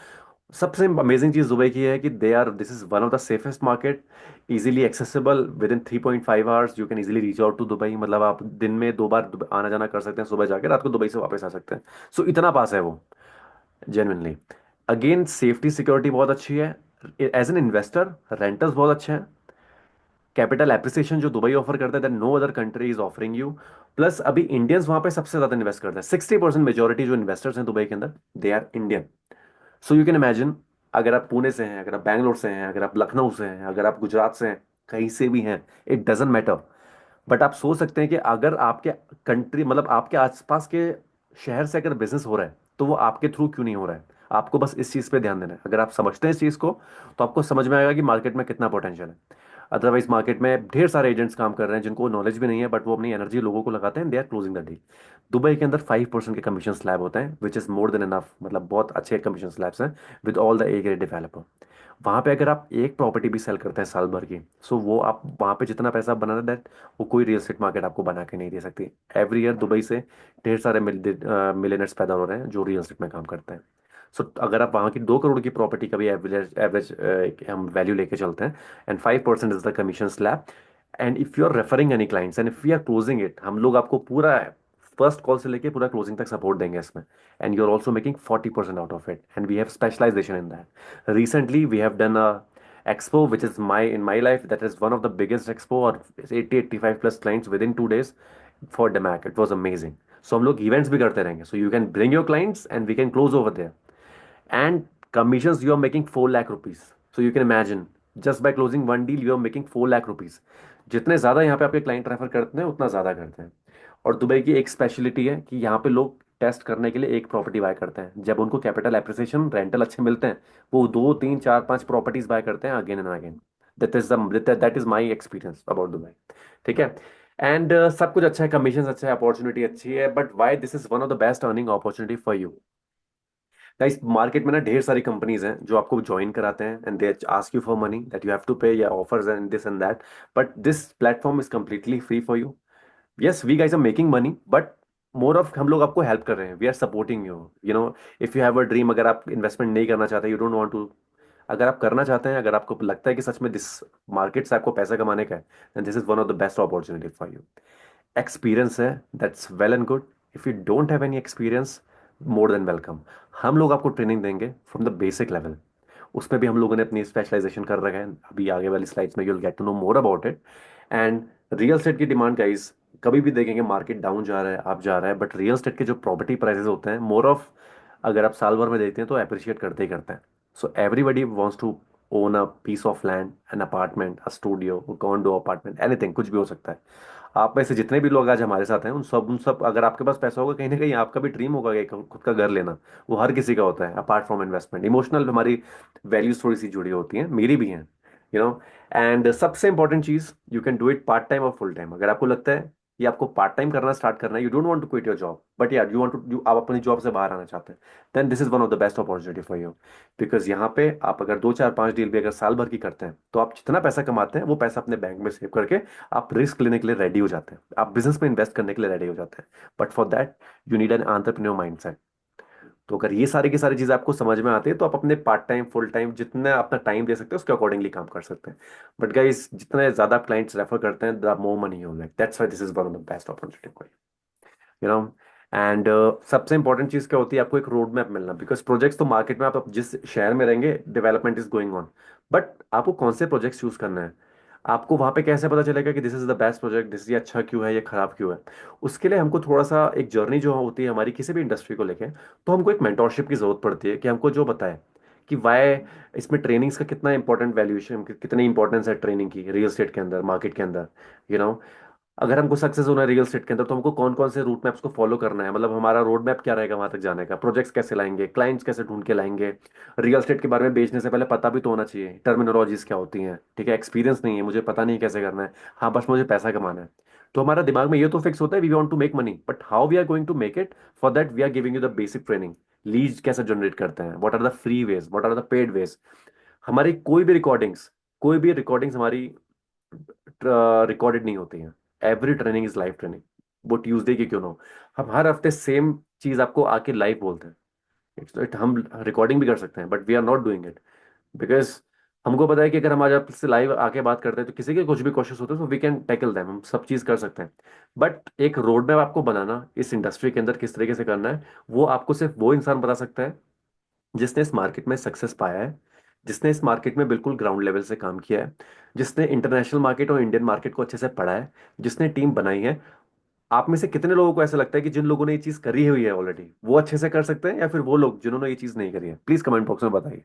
सबसे अमेजिंग चीज दुबई की है कि they are this is one of the safest market, easily accessible. Within 3.5 hours you can easily reach out to Dubai. मतलब आप दिन में 2 बार आना जाना कर सकते हैं, सुबह जाकर रात को दुबई से वापस आ सकते हैं। सो इतना पास है वो, जेन्युइनली। अगेन, सेफ्टी सिक्योरिटी बहुत अच्छी है। एज एन इन्वेस्टर, रेंटर्स बहुत अच्छे हैं। कैपिटल एप्रिसिएशन जो दुबई ऑफर करता है, that no other country is offering you. Plus अभी इंडियंस वहां पे सबसे ज्यादा इन्वेस्ट करते हैं। 60% मेजोरिटी जो इन्वेस्टर्स हैं दुबई के अंदर, they are Indian. So you can imagine, अगर आप पुणे से हैं, अगर आप बैंगलोर से हैं, अगर आप लखनऊ से हैं, अगर आप गुजरात से हैं, कहीं से भी हैं, इट डजेंट मैटर। बट आप सोच सकते हैं कि अगर आपके कंट्री मतलब आपके आसपास के शहर से अगर बिजनेस हो रहा है तो वो आपके थ्रू क्यों नहीं हो रहा है। आपको बस इस चीज पे ध्यान देना है। अगर आप समझते हैं इस चीज को तो आपको समझ में आएगा कि मार्केट में कितना पोटेंशियल है। अदरवाइज मार्केट में ढेर सारे एजेंट्स काम कर रहे हैं जिनको नॉलेज भी नहीं है, बट वो अपनी एनर्जी लोगों को लगाते हैं, they are closing the deal. Dubai के अंदर 5% के कमीशन स्लैब होते हैं, which is more than enough, मतलब बहुत अच्छे कमीशन स्लैब्स हैं with all the A grade developer. वहां पे अगर आप एक प्रॉपर्टी भी सेल करते हैं साल भर की, सो वो आप वहां पे जितना पैसा बना दैट वो कोई रियल एस्टेट मार्केट आपको बना के नहीं दे सकती। एवरी ईयर दुबई से ढेर सारे मिलियनर्स पैदा हो रहे हैं जो रियल एस्टेट में काम करते हैं। सो अगर आप वहाँ की 2 करोड़ की प्रॉपर्टी का भी एवरेज एवरेज हम वैल्यू लेके चलते हैं, and 5% is the commission slab, and if you are referring any clients and if we are closing it, हम लोग आपको पूरा फर्स्ट कॉल से लेके पूरा क्लोजिंग तक सपोर्ट देंगे इसमें, and you are also making 40% out of it, and we have specialization in that. Recently we have done a expo which is my in my life, that is one of the biggest expo, or 80-85 plus clients within 2 days for DMAC. It was amazing. So हम लोग events भी करते रहेंगे, so you can bring your clients and we can close over there. And commissions, you are making 4 lakh rupees. So you can imagine, just by closing one deal you are making 4 lakh rupees. जितने ज्यादा यहाँ पे आपके client refer करते हैं उतना ज्यादा करते हैं। और दुबई की एक स्पेशलिटी है कि यहाँ पे लोग टेस्ट करने के लिए एक प्रॉपर्टी बाय करते हैं, जब उनको कैपिटल एप्रिसिएशन रेंटल अच्छे मिलते हैं वो 2 3 4 5 प्रॉपर्टीज बाय करते हैं again and again. That is my experience about Dubai. ठीक है। एंड सब कुछ अच्छा है, कमीशन अच्छा है, अपॉर्चुनिटी अच्छी है, but why this is one of the best earning opportunity for you. Guys market में ना ढेर सारी कंपनीज हैं जो आपको ज्वाइन कराते हैं and they ask you for money that you have to pay, या offers and this and that, but this platform is completely free for you. Yes we guys are making money, but more of हम लोग आपको help कर रहे हैं, we are supporting you. You know, if you have a dream, अगर आप investment नहीं करना चाहते, यू डोंट वांट टू, अगर आप करना चाहते हैं, अगर आपको लगता है कि सच में दिस मार्केट से आपको पैसा कमाने का है, then this is one of the best opportunity for you. Experience है, that's well and good. If you don't have any experience, more than welcome. हम लोग आपको ट्रेनिंग देंगे फ्रॉम द बेसिक लेवल, उसमें भी हम लोगों ने अपनी स्पेशलाइजेशन कर रखा है। अभी आगे वाली स्लाइड्स में you'll get to know more about it. And real estate की डिमांड गाइस, कभी भी देखेंगे मार्केट डाउन जा रहा है, अप जा रहा है, बट रियल एस्टेट के जो प्रॉपर्टी प्राइसेस होते हैं मोर ऑफ, अगर आप साल भर में देखते हैं तो अप्रिशिएट करते ही करते हैं। So everybody wants to own a piece of land, an apartment, a studio, condo, apartment, anything, कुछ भी हो सकता है। आप में से जितने भी लोग आज हमारे साथ हैं उन सब अगर आपके पास पैसा होगा, कहीं ना कहीं आपका भी ड्रीम होगा कि खुद का घर लेना। वो हर किसी का होता है, अपार्ट फ्रॉम इन्वेस्टमेंट। इमोशनल हमारी वैल्यूज थोड़ी सी जुड़ी होती हैं, मेरी भी हैं, यू नो। एंड सबसे इंपॉर्टेंट चीज, you can do it part time और फुल टाइम। अगर आपको लगता है कि आपको पार्ट टाइम करना स्टार्ट करना है, you don't want to quit your job, but यार यू वांट टू, आप अपनी जॉब से बाहर आना चाहते हैं, then this is one of the best opportunity for you. Because यहाँ पे आप अगर 2 4 5 डील भी अगर साल भर की करते हैं तो आप जितना पैसा कमाते हैं वो पैसा अपने बैंक में सेव करके आप रिस्क लेने के लिए रेडी हो जाते हैं, आप बिजनेस में इन्वेस्ट करने के लिए रेडी हो जाते हैं। But for that you need an entrepreneur mindset. तो अगर ये सारी की सारी चीजें आपको समझ में आती है तो आप अपने पार्ट टाइम फुल टाइम जितना अपना टाइम दे सकते हैं उसके अकॉर्डिंगली काम कर सकते हैं। बट गाइस जितने ज्यादा क्लाइंट्स रेफर करते हैं the more money you make, that's why this is one of the best opportunity, you know. And सबसे इंपॉर्टेंट चीज क्या होती है, आपको एक रोड मैप मिलना, बिकॉज प्रोजेक्ट्स तो मार्केट में आप जिस शहर में रहेंगे development is going on, but आपको कौन से प्रोजेक्ट्स चूज करना है, आपको वहां पे कैसे पता चलेगा कि this is the best project, this ये अच्छा क्यों है, ये खराब क्यों है। उसके लिए हमको थोड़ा सा एक जर्नी जो होती है हमारी किसी भी इंडस्ट्री को लेके, तो हमको एक मेंटोरशिप की जरूरत पड़ती है कि हमको जो बताए कि वाई इसमें ट्रेनिंग्स का कितना इंपॉर्टेंट वैल्यूएशन, कितनी इंपॉर्टेंस है ट्रेनिंग की रियल एस्टेट के अंदर, मार्केट के अंदर, यू नो। अगर हमको सक्सेस होना है रियल एस्टेट के अंदर तो हमको कौन कौन से रूट मैप्स को फॉलो करना है, मतलब हमारा रोड मैप क्या रहेगा वहां तक जाने का, प्रोजेक्ट्स कैसे लाएंगे, क्लाइंट्स कैसे ढूंढ के लाएंगे। रियल एस्टेट के बारे में बेचने से पहले पता भी तो होना चाहिए टर्मिनोलॉजीज क्या होती हैं, ठीक है। एक्सपीरियंस नहीं है, मुझे पता नहीं कैसे करना है, हाँ बस मुझे पैसा कमाना है। तो हमारा दिमाग में ये तो फिक्स होता है we want to make money, but how we are going to make it, for that we are giving you the basic training. Lead कैसे जनरेट करते हैं, what are the free ways, what are the paid ways. हमारी कोई भी recordings हमारी recorded नहीं होती हैं। Every training is live training, वो ट्यूसडे की क्यों ना हो। हम हर हफ्ते सेम चीज आपको आके लाइव बोलते हैं। हम रिकॉर्डिंग भी कर सकते हैं but we are not doing it, because हमको पता है कि अगर हम आज आपसे लाइव आके बात करते हैं तो किसी के कुछ भी क्वेश्चन होते हैं तो वी कैन टैकल दैम, हम सब चीज कर सकते हैं। बट एक रोड मैप आपको बनाना इस इंडस्ट्री के अंदर किस तरीके से करना है, वो आपको सिर्फ वो इंसान बता सकता है जिसने इस मार्केट में सक्सेस पाया है, जिसने इस मार्केट में बिल्कुल ग्राउंड लेवल से काम किया है, जिसने इंटरनेशनल मार्केट और इंडियन मार्केट को अच्छे से पढ़ा है, जिसने टीम बनाई है। आप में से कितने लोगों को ऐसा लगता है कि जिन लोगों ने ये चीज करी हुई है ऑलरेडी वो अच्छे से कर सकते हैं, या फिर वो लोग जिन्होंने ये चीज नहीं करी है? प्लीज कमेंट बॉक्स में बताइए।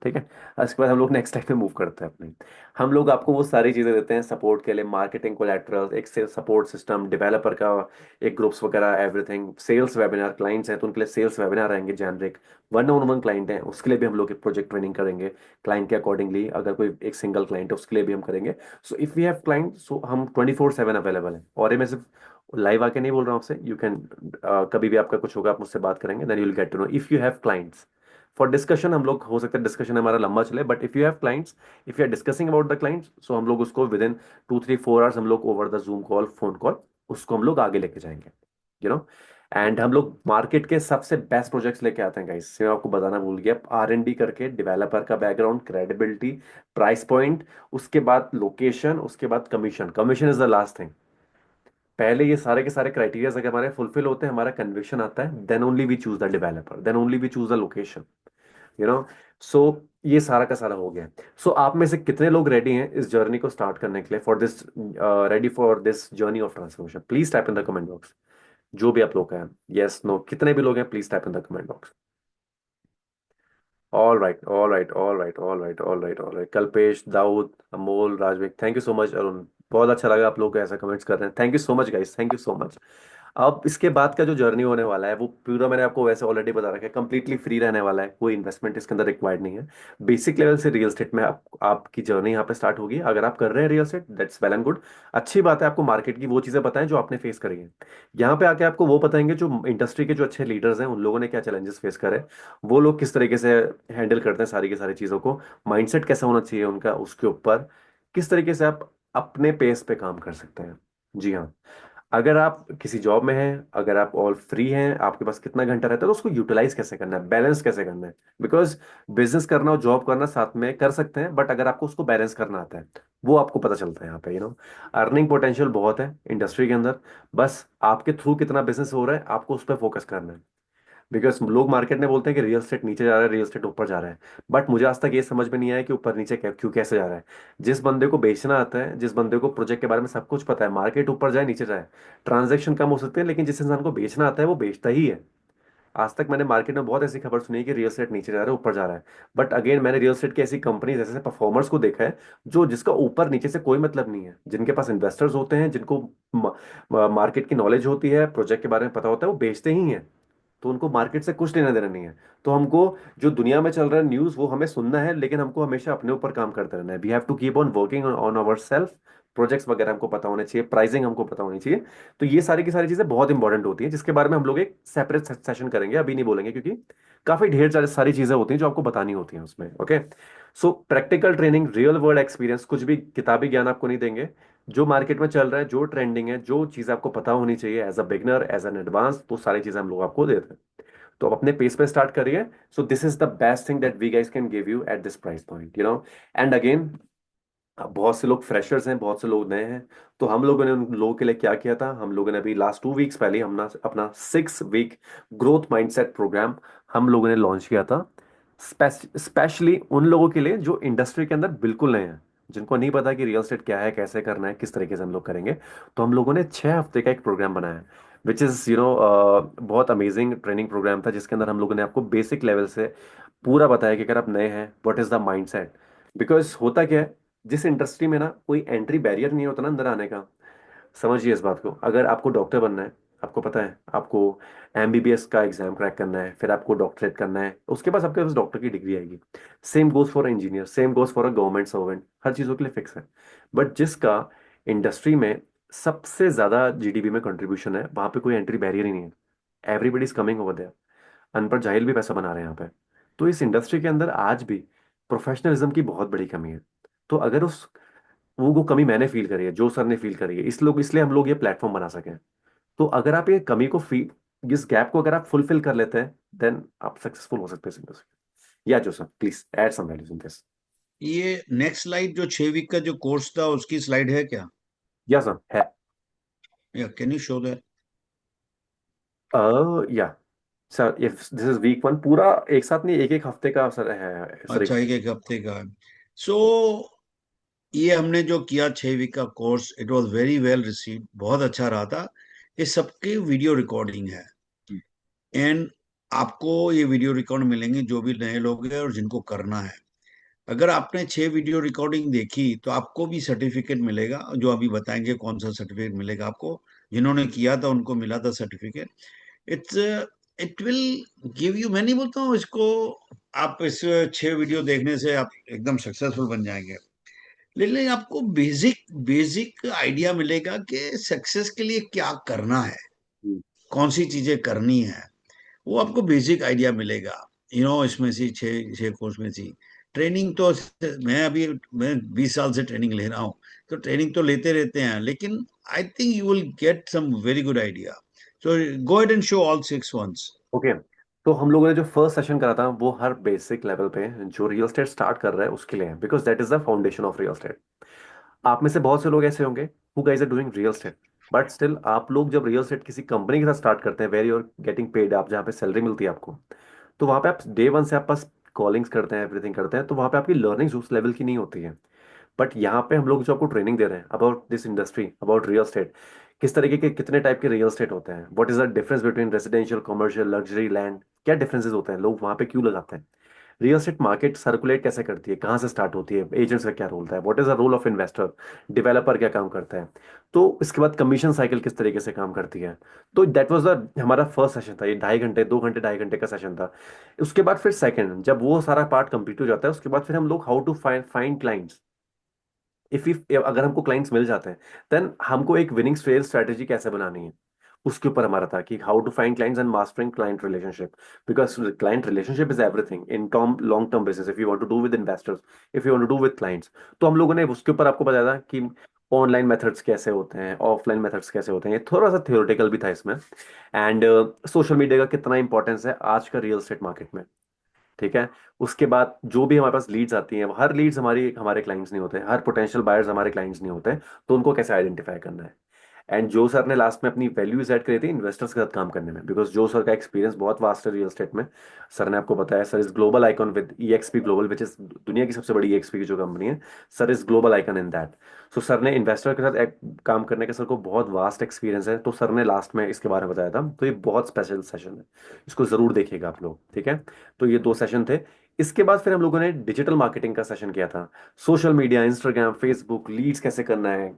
ठीक है। उसके बाद हम लोग नेक्स्ट टाइम में मूव करते हैं अपने। हम लोग आपको वो सारी चीजें देते हैं सपोर्ट के लिए, मार्केटिंग कोलैटरल, एक सेल्स सपोर्ट सिस्टम, डेवलपर का एक ग्रुप्स वगैरह, एवरीथिंग, सेल्स वेबिनार, क्लाइंट्स हैं तो उनके लिए सेल्स वेबिनार रहेंगे generic, one on one client है उसके लिए भी हम लोग एक प्रोजेक्ट ट्रेनिंग करेंगे क्लाइंट के अकॉर्डिंगली, अगर कोई एक सिंगल क्लाइंट है उसके लिए भी हम करेंगे। So if we have client, so हम 24/7 अवेलेबल है। और ये मैं सिर्फ लाइव आके नहीं बोल रहा हूँ आपसे, यू कैन कभी भी आपका कुछ होगा आप मुझसे बात करेंगे, then you will get to know if you have clients for discussion. हम लोग हो सकता है डिस्कशन हमारा लंबा चले, but if you have clients, if you are discussing about the clients, so हम लोग उसको विद इन 2 3 4 आवर्स हम लोग over the zoom call, phone call, उसको हम लोग आगे लेके जाएंगे, यू नो। एंड हम लोग मार्केट के सबसे बेस्ट प्रोजेक्ट्स लेके आते हैं गाइस, मैं आपको बताना भूल गया, R&D करके, डेवलपर का बैकग्राउंड, क्रेडिबिलिटी, प्राइस पॉइंट, उसके बाद लोकेशन, उसके बाद commission. Commission is the last thing. पहले ये सारे के सारे क्राइटेरियाज अगर हमारे फुलफिल होते हैं, हमारा कन्विक्शन आता है, then only we choose the developer, then only we choose the location, you know. So ये सारा का सारा हो गया। सो आप में से कितने लोग रेडी हैं इस जर्नी को स्टार्ट करने के लिए, for this, ready for this journey of transformation? Please type in the comment box. जो भी आप लोग हैं, यस नो, कितने भी लोग हैं, please type in the comment box. All right, all right, all right, all right, all right, all right. Kalpesh, Dawood, Amol, Rajvik, thank you so much. Arun, बहुत अच्छा लगा आप लोग ऐसा कमेंट्स कर रहे हैं, thank you so much guys, thank you so much. अब इसके बाद का जो जर्नी होने वाला है वो पूरा मैंने आपको वैसे ऑलरेडी बता रखा है, कंप्लीटली फ्री रहने वाला है, कोई इन्वेस्टमेंट इसके अंदर रिक्वायर्ड नहीं है। बेसिक लेवल से रियल एस्टेट में आपकी जर्नी यहाँ पे स्टार्ट होगी। अगर आप कर रहे हैं real estate, that's well and good, अच्छी बात है। आपको मार्केट की वो चीजें बताएं जो आपने फेस करी है। यहाँ पे आके आपको वो बताएंगे जो इंडस्ट्री के जो अच्छे लीडर्स हैं उन लोगों ने क्या चैलेंजेस फेस करे, वो लोग किस तरीके से हैंडल करते हैं सारी की सारी चीजों को, माइंडसेट कैसा होना चाहिए उनका, उसके ऊपर किस तरीके से आप अपने पेस पे काम कर सकते हैं। जी हाँ। अगर आप किसी जॉब में हैं, अगर आप ऑल फ्री हैं, आपके पास कितना घंटा रहता है, तो उसको यूटिलाइज कैसे करना है, बैलेंस कैसे करना है। बिकॉज बिजनेस करना और जॉब करना साथ में कर सकते हैं, बट अगर आपको उसको बैलेंस करना आता है, वो आपको पता चलता है यहाँ पे, अर्निंग पोटेंशियल बहुत है इंडस्ट्री के अंदर। बस आपके थ्रू कितना बिजनेस हो रहा है, आपको उस पर फोकस करना है। बिकॉज लोग मार्केट में बोलते हैं कि रियल एस्टेट नीचे जा रहा है, रियल एस्टेट ऊपर जा रहा है, बट मुझे आज तक ये समझ में नहीं आया कि ऊपर नीचे क्यों कैसे जा रहा है। जिस बंदे को बेचना आता है, जिस बंदे को प्रोजेक्ट के बारे में सब कुछ पता है, मार्केट ऊपर जाए नीचे जाए, ट्रांजैक्शन कम हो सकते हैं, लेकिन जिस इंसान को बेचना आता है वो बेचता ही है। आज तक मैंने मार्केट में बहुत ऐसी खबर सुनी है कि रियल एस्टेट नीचे जा रहा है, ऊपर जा रहा है, बट अगेन मैंने रियल एस्टेट की ऐसी कंपनीज, ऐसे परफॉर्मर्स को देखा है जो जिसका ऊपर नीचे से कोई मतलब नहीं है, जिनके पास इन्वेस्टर्स होते हैं, जिनको मार्केट की नॉलेज होती है, प्रोजेक्ट के बारे में पता होता है, वो बेचते ही हैं। तो उनको मार्केट से कुछ लेना देना नहीं है। तो हमको जो दुनिया में चल रहा है न्यूज़ वो हमें सुनना है, लेकिन हमको हमेशा अपने ऊपर काम करते रहना है। We have to keep on working on our self. Projects वगैरह हमको पता होने चाहिए, प्राइसिंग हमको पता होनी चाहिए। तो ये सारी की सारी चीजें बहुत इंपॉर्टेंट होती हैं, जिसके बारे में हम लोग एक सेपरेट सेशन करेंगे, अभी नहीं बोलेंगे, क्योंकि काफी ढेर सारी चीजें होती हैं जो आपको बतानी होती हैं उसमें। ओके। सो practical training, real world experience, कुछ भी किताबी ज्ञान आपको नहीं देंगे। जो मार्केट में चल रहा है, जो ट्रेंडिंग है, जो चीज़ आपको पता होनी चाहिए as a beginner, as an advance, तो सारी चीजें हम लोग आपको देते हैं। तो आप अपने पेस पे स्टार्ट करिए। So this is the best thing that we guys can give you at this price point, and again, बहुत से लोग फ्रेशर्स हैं, बहुत से लोग नए हैं। तो हम लोगों ने उन लोगों के लिए क्या किया था, हम लोगों ने अभी लास्ट 2 वीक्स पहले हमने अपना 6 वीक ग्रोथ माइंडसेट प्रोग्राम हम लोगों ने लॉन्च किया था, स्पेशली उन लोगों के लिए जो इंडस्ट्री के अंदर बिल्कुल नए हैं, जिनको नहीं पता कि रियल एस्टेट क्या है, कैसे करना है, किस तरीके से हम लोग करेंगे। तो हम लोगों ने 6 हफ्ते का एक प्रोग्राम बनाया, विच इज़ बहुत अमेजिंग ट्रेनिंग प्रोग्राम था, जिसके अंदर हम लोगों ने आपको बेसिक लेवल से पूरा बताया कि अगर आप नए हैं, what is the mind set. Because होता क्या है, जिस इंडस्ट्री में ना कोई एंट्री बैरियर नहीं होता ना अंदर आने का, समझिए इस बात को। अगर आपको डॉक्टर बनना है, आपको पता है आपको MBBS का एग्जाम क्रैक करना है, फिर आपको डॉक्टरेट करना है, उसके पास आपके पास डॉक्टर की डिग्री आएगी। Same goes for engineer, same goes for a government servant, हर चीज़ों के लिए फिक्स है। बट जिसका इंडस्ट्री में सबसे ज्यादा GDP में कंट्रीब्यूशन है, वहां पे कोई एंट्री बैरियर ही नहीं है। Everybody is coming over there. अनपढ़ जाहिल भी पैसा बना रहे हैं यहाँ पे। तो इस इंडस्ट्री के अंदर आज भी प्रोफेशनलिज्म की बहुत बड़ी कमी है। तो अगर उस वो कमी मैंने फील करी है, जो सर ने फील करी है, इसलिए हम लोग ये प्लेटफॉर्म बना सकें। तो अगर आप ये कमी को फील, इस गैप को अगर आप फुलफिल कर लेते हैं, देन आप सक्सेसफुल हो सकते हैं इस इंडस्ट्री। या Joe sir please add some values in this. ये नेक्स्ट स्लाइड जो 6 वीक का जो कोर्स था उसकी स्लाइड है क्या? या सर है। या कैन यू शो दैट? या सर, दिस इज वीक 1 पूरा, एक साथ नहीं, एक एक हफ्ते का सर है सर, अच्छा, एक एक हफ्ते का है। सो ये हमने जो किया 6 वीक का course, it was very well received, बहुत अच्छा रहा था। ये सबकी वीडियो रिकॉर्डिंग है। एंड आपको ये वीडियो रिकॉर्ड मिलेंगे जो भी नए लोग हैं और जिनको करना है। अगर आपने 6 वीडियो रिकॉर्डिंग देखी तो आपको भी सर्टिफिकेट मिलेगा, जो अभी बताएंगे कौन सा सर्टिफिकेट मिलेगा आपको। जिन्होंने किया था उनको मिला था certificate. It's it will give you, मैं नहीं बोलता हूँ इसको आप इस 6 वीडियो देखने से आप एकदम सक्सेसफुल बन जाएंगे, लेकिन आपको बेसिक बेसिक आइडिया मिलेगा कि सक्सेस के लिए क्या करना है, कौन सी चीजें करनी है। वो आपको बेसिक आइडिया मिलेगा। इसमें से छः छः कोर्स में से ट्रेनिंग तो मैं 20 साल से ट्रेनिंग ले रहा हूँ, तो ट्रेनिंग तो लेते रहते हैं, लेकिन I think you will get some very good idea. So go ahead and show all 6 ones। Okay. तो हम लोगों ने जो फर्स्ट सेशन करा था वो हर बेसिक लेवल पे जो रियल एस्टेट स्टार्ट कर रहा है उसके लिए है, because that is the foundation of real estate. आप में से बहुत से लोग ऐसे होंगे who guys are doing real estate, but still आप लोग जब रियल एस्टेट किसी कंपनी के साथ स्टार्ट करते हैं where you are getting paid, आप जहाँ पे सैलरी मिलती है आपको, तो वहाँ पे आप डे वन से आप बस कॉलिंग्स करते हैं, एवरीथिंग करते हैं, तो वहाँ पे आपकी लर्निंग उस लेवल की नहीं होती है। बट यहाँ पे हम लोग जो आपको ट्रेनिंग दे रहे हैं about this industry, about real estate, किस तरीके के कितने टाइप के रियल एस्टेट होते हैं, what is the difference between residential, commercial, luxury land, क्या डिफरेंसेस होते हैं, लोग वहाँ पे क्यों लगाते हैं, रियल एस्टेट मार्केट सर्कुलेट कैसे करती है, कहाँ से स्टार्ट होती है, एजेंट्स का क्या रोल होता है, what is the role of investor, developer क्या काम करता है, तो इसके बाद कमीशन साइकिल किस तरीके से काम करती है। तो दैट वाज द हमारा फर्स्ट सेशन था, ये 2.5 घंटे 2 घंटे 2.5 घंटे का सेशन था। उसके बाद फिर सेकंड, जब वो सारा पार्ट कंप्लीट हो जाता है उसके बाद फिर हम लोग how to find clients, if अगर हमको क्लाइंट्स मिल जाते हैं देन हमको एक विनिंग सेल्स स्ट्रेटेजी कैसे बनानी है, उसके ऊपर हमारा था कि how to find clients and mastering client relationship, because client relationship is everything in term long term business, if you want to do with investors, if you want to do with clients. तो हम लोगों ने उसके ऊपर आपको बताया था कि ऑनलाइन मेथड्स कैसे होते हैं, ऑफलाइन मेथड्स कैसे होते हैं, ये थोड़ा सा थियोरेटिकल भी था इसमें, एंड सोशल मीडिया का कितना इंपॉर्टेंस है आज का रियल एस्टेट मार्केट में। ठीक है। उसके बाद जो भी हमारे पास लीड्स आती हैं, हर लीड्स हमारी हमारे क्लाइंट्स नहीं होते, हर पोटेंशियल बायर्स हमारे क्लाइंट्स नहीं होते, तो उनको कैसे आइडेंटिफाई करना है। एंड जो सर ने लास्ट में अपनी वैल्यूज ऐड करी थी इन्वेस्टर्स के साथ काम करने में, बिकॉज जो सर का एक्सपीरियंस बहुत वास्ट है रियल एस्टेट में। सर ने आपको बताया sir is global icon with EXP global, which is दुनिया की सबसे बड़ी ईएक्सपी की जो कंपनी है, sir is global icon in that. So sir ने इन्वेस्टर के साथ काम करने का सर को बहुत वास्ट एक्सपीरियंस है, तो सर ने लास्ट में इसके बारे में बताया था, तो ये बहुत स्पेशल सेशन है, इसको जरूर देखिएगा आप लोग। ठीक है। तो ये 2 सेशन थे। इसके बाद फिर हम लोगों ने डिजिटल मार्केटिंग का सेशन किया था, social media, Instagram, Facebook, leads कैसे करना है,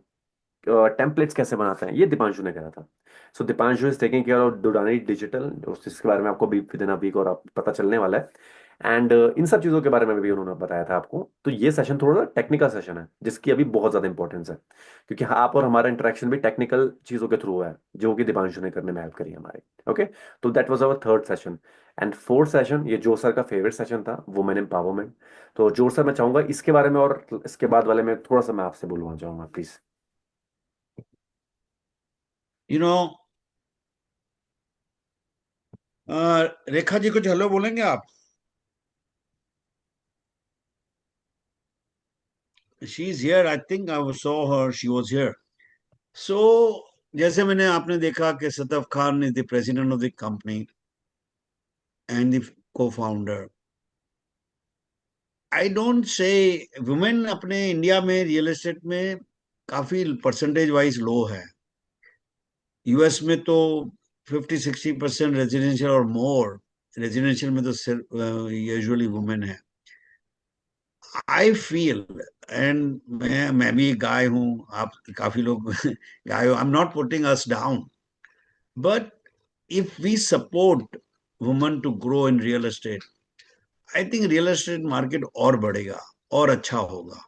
टेम्पलेट्स कैसे बनाते हैं, ये दीपांशु ने करा था। So Deepanshu is taking care of Dodani digital, जिसके बारे में आपको भी विद इन अ वीक और आप पता चलने वाला है। एंड इन सब चीज़ों के बारे में भी उन्होंने बताया था आपको। तो ये सेशन थोड़ा टेक्निकल सेशन है जिसकी अभी बहुत ज़्यादा इंपॉर्टेंस है, क्योंकि आप और हमारा इंटरेक्शन भी टेक्निकल चीज़ों के थ्रू है जो कि दीपांशु ने करने में हेल्प करी हमारे। ओके। तो that was our third session. And fourth session ये जोर सर का फेवरेट सेशन था, वुमेन एम्पावरमेंट। तो जोर सर मैं चाहूंगा इसके बारे में और इसके बाद वाले में थोड़ा सा मैं आपसे बोलना चाहूंगा please. You know Rekha ji कुछ हेलो बोलेंगे आप? She is here, I think I saw her, she was here. So जैसे मैंने आपने देखा कि Sadaf Khan is the president of the company and the co-founder. I don't say women अपने इंडिया में रियल एस्टेट में काफी परसेंटेज वाइज लो है। यूएस में तो 50-60% रेजिडेंशियल और मोर, रेजिडेंशियल में तो यूजुअली वुमेन है। आई फील, एंड मैं भी गाय हूँ, आप काफी लोग गाय हो, I am not putting us down, but if we support women to grow in real estate, I think real estate market और बढ़ेगा और अच्छा होगा।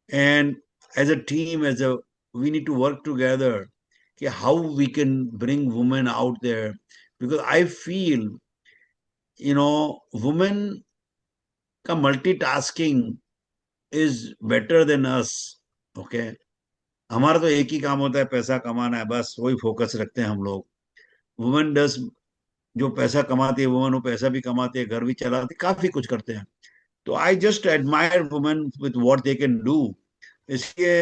And as a team, we need to work together, कि how we can bring women out there, because I feel women का multitasking is better than us। Okay. हमारा तो एक ही काम होता है, पैसा कमाना है, बस वही फोकस रखते हैं हम लोग। वुमेन डस, जो पैसा कमाती है वुमेन, वो पैसा भी कमाती है, घर भी चलाती है, काफी कुछ करते हैं। तो I just admire women with what they can do. इसलिए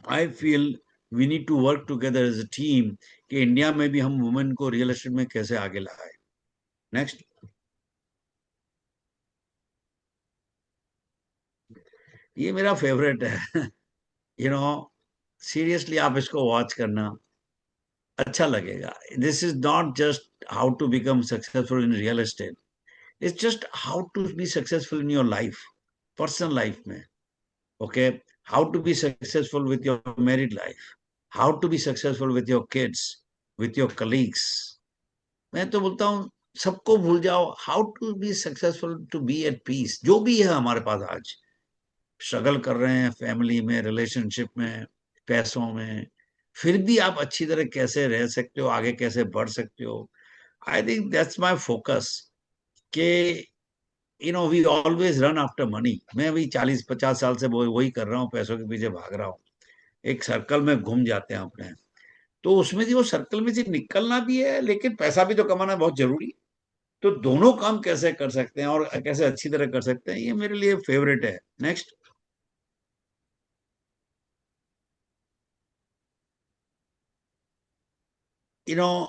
I feel we need to work together as a team, कि इंडिया में भी हम वुमेन को रियल एस्टेट में कैसे आगे लाए। नेक्स्ट। ये मेरा फेवरेट है। यू नो सीरियसली आप इसको वॉच करना, अच्छा लगेगा. This is not just how to become successful in real estate. It's just how to be successful in your life, personal life में. Okay, how to be successful with your married life, how to be successful with your kids, with your colleagues. मैं तो बोलता हूँ सबको भूल जाओ. How to be successful, to be at peace. जो भी है हमारे पास आज, स्ट्रगल कर रहे हैं फैमिली में, रिलेशनशिप में, पैसों में, फिर भी आप अच्छी तरह कैसे रह सकते हो, आगे कैसे बढ़ सकते हो. I think that's my focus. कि we always run after money. मैं अभी 40-50 साल से वही कर रहा हूँ, पैसों के पीछे भाग रहा हूँ. एक सर्कल में घूम जाते हैं अपने. तो उसमें से, वो सर्कल में से निकलना भी है, लेकिन पैसा भी तो कमाना बहुत जरूरी. तो दोनों काम कैसे कर सकते हैं और कैसे अच्छी तरह कर सकते हैं, ये मेरे लिए फेवरेट है. नेक्स्ट. यू नो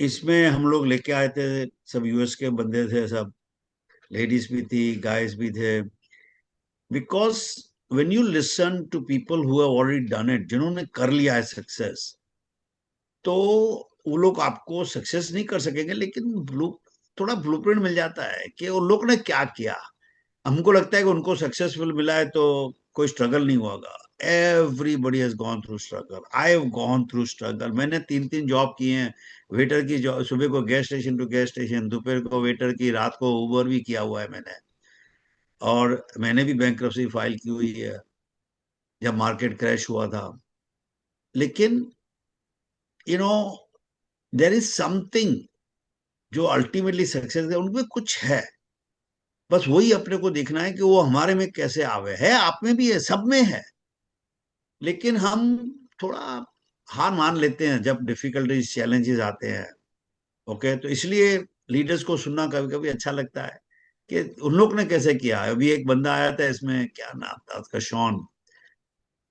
इसमें हम लोग लेके आए थे, सब यूएस के बंदे थे, सब लेडीज भी थी, गाइस भी थे. Because when you listen to people who have already done it, जिन्होंने कर लिया है सक्सेस, तो वो लोग आपको सक्सेस नहीं कर सकेंगे, लेकिन थोड़ा ब्लूप्रिंट मिल जाता है कि उन लोग ने क्या किया. हमको लगता है कि उनको सक्सेसफुल मिला है तो कोई स्ट्रगल नहीं होगा. Everybody has gone through struggle. I have gone through struggle. मैंने 3-3 जॉब किए हैं. वेटर की जॉब, सुबह को gas station to gas station, दोपहर को वेटर की, रात को उबर भी किया हुआ है मैंने. और मैंने भी बैंक्रप्सी फाइल की हुई है जब मार्केट क्रैश हुआ था. लेकिन you know there is something, जो अल्टीमेटली सक्सेस है उनमें कुछ है. बस वही अपने को देखना है कि वो हमारे में कैसे आवे. है आप में भी है, सब में है. लेकिन हम थोड़ा हार मान लेते हैं जब डिफिकल्टीज, चैलेंजेस आते हैं. ओके, तो इसलिए लीडर्स को सुनना कभी कभी अच्छा लगता है कि उन लोग ने कैसे किया. अभी एक बंदा आया था, इसमें क्या नाम था उसका, शॉन.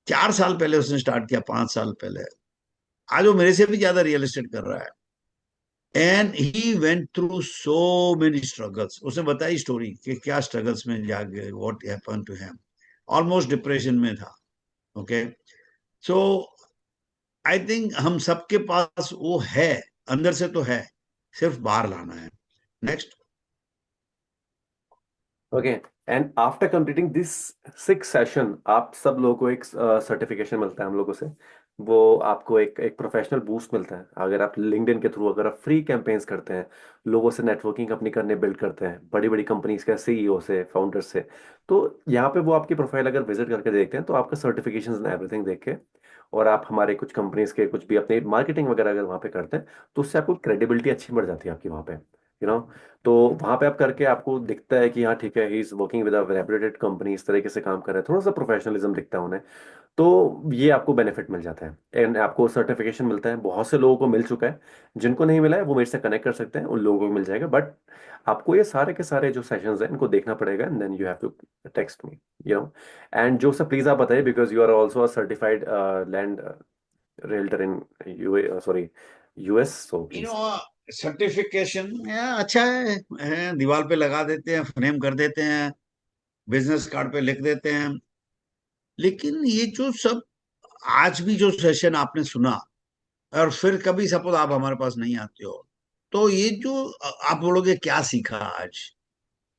4 साल पहले उसने स्टार्ट किया, 5 साल पहले. आज वो मेरे से भी ज्यादा रियल एस्टेट कर रहा है. And he went through so many struggles. उसने बताई स्टोरी कि क्या स्ट्रगल्स में जा गए, what happened to him. Almost depression में था. ओके. सो आई थिंक हम सबके पास वो है, अंदर से तो है, सिर्फ बाहर लाना है. Next. Okay. And after completing this 6 session आप सब लोगों को एक सर्टिफिकेशन मिलता है हम लोगों से. वो आपको एक एक प्रोफेशनल बूस्ट मिलता है अगर आप लिंक्डइन के थ्रू, अगर आप फ्री कैंपेन्स करते हैं, लोगों से नेटवर्किंग अपनी करने बिल्ड करते हैं, बड़ी बड़ी कंपनीज के सीईओ से, फाउंडर से. तो यहाँ पे वो आपकी प्रोफाइल अगर विजिट करके देखते हैं तो आपका सर्टिफिकेशन एवरीथिंग देख के, और आप हमारे कुछ कंपनीज के कुछ भी अपने मार्केटिंग वगैरह अगर वहाँ पे करते हैं, तो उससे आपको क्रेडिबिलिटी अच्छी बढ़ जाती है आपकी वहाँ पे. यू नो तो वहां पे आप करके आपको दिखता है कि हाँ ठीक है, he is working with a reputed company, इस तरीके से काम कर रहे हैं, थोड़ा सा प्रोफेशनलिज्म दिखता है उन्हें. तो ये आपको बेनिफिट मिल जाता है एंड आपको सर्टिफिकेशन मिलता है. बहुत से लोगों को मिल चुका है. जिनको नहीं मिला है वो मेरे से कनेक्ट कर सकते हैं, उन लोगों को भी मिल जाएगा. बट आपको ये सारे के सारे जो सेशंस हैं इनको देखना पड़ेगा and then you have to text me. You know and जो सब प्लीज आप बताइए, because you are also a certified land realtor in UA, sorry, US. So you please. No certification अच्छा है, दीवार पे लगा देते हैं, फ्रेम कर देते हैं, बिजनेस कार्ड पे लिख देते हैं. लेकिन ये जो सब आज भी जो सेशन आपने सुना, और फिर कभी सपोज आप हमारे पास नहीं आते हो, तो ये जो आप बोलोगे क्या सीखा आज,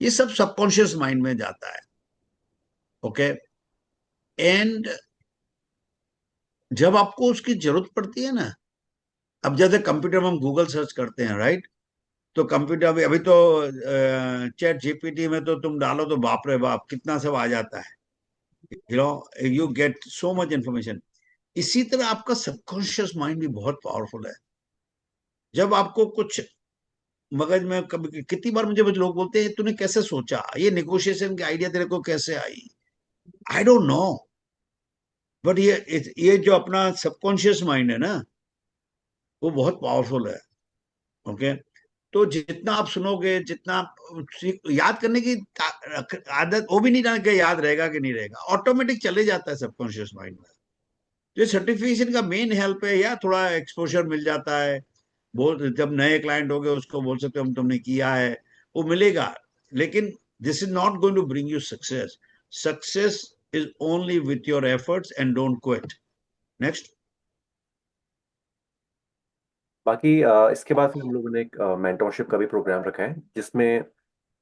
ये सब सबकॉन्शियस माइंड में जाता है. ओके. एंड जब आपको उसकी जरूरत पड़ती है ना, अब जैसे कंप्यूटर में हम गूगल सर्च करते हैं, राइट. तो कंप्यूटर अभी अभी तो चैट जीपीटी में तो तुम डालो तो बाप रे बाप कितना सब आ जाता है. You no you get so much information. इसी तरह आपका सबकॉन्शियस माइंड भी बहुत पावरफुल है. जब आपको कुछ मगज में, कभी कितनी बार मुझे लोग बोलते हैं तूने कैसे सोचा, ये नेगोशिएशन की आइडिया तेरे को कैसे आई. I don't know. बट ये जो अपना सबकॉन्शियस माइंड है ना, वो बहुत पावरफुल है. ओके. तो जितना आप सुनोगे, जितना आप याद करने की आदत, वो भी नहीं जाना कि याद रहेगा कि नहीं रहेगा, ऑटोमेटिक चले जाता है सबकॉन्शियस माइंड में. जो सर्टिफिकेशन का मेन हेल्प है, या थोड़ा एक्सपोजर मिल जाता है. बोल, जब नए क्लाइंट हो गए उसको बोल सकते हो हम तुमने किया है, वो मिलेगा. लेकिन this is not going to bring you success. Success is only with your efforts, and don't quit. Next. बाकी इसके बाद फिर हम लोगों ने एक मेंटोरशिप का भी प्रोग्राम रखा है जिसमें,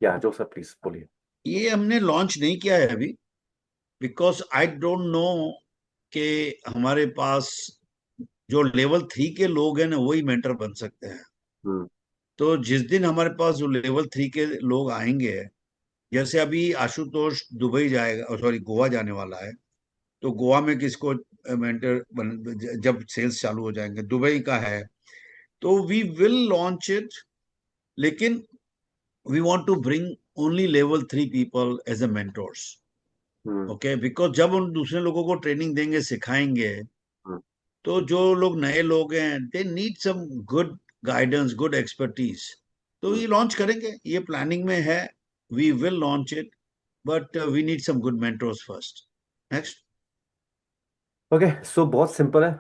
या जो सर प्लीज बोलिए। ये हमने लॉन्च नहीं किया है अभी, बिकॉज आई डोंट नो कि हमारे पास जो लेवल 3 के लोग हैं ना वही मेंटर बन सकते हैं। हम्म। तो जिस दिन हमारे पास जो लेवल 3 के लोग आएंगे, जैसे अभी आशुतोष दुबई जाएगा, सॉरी गोवा जाने वाला है, तो गोवा में किसको मेंटर जब सेल्स चालू हो जाएंगे, दुबई का है, तो वी विल लॉन्च इट। लेकिन we want to bring only level 3 people as a mentors. Hmm. Okay, because जब उन दूसरे लोगों को ट्रेनिंग देंगे, सिखाएंगे, हम्म। तो जो लोग नए लोग हैं they need some good guidance, good expertise. तो हम्म। ये लॉन्च करेंगे, ये प्लानिंग में है। We will launch it, but we need some good mentors first. Next. Okay, so बहुत सिंपल है।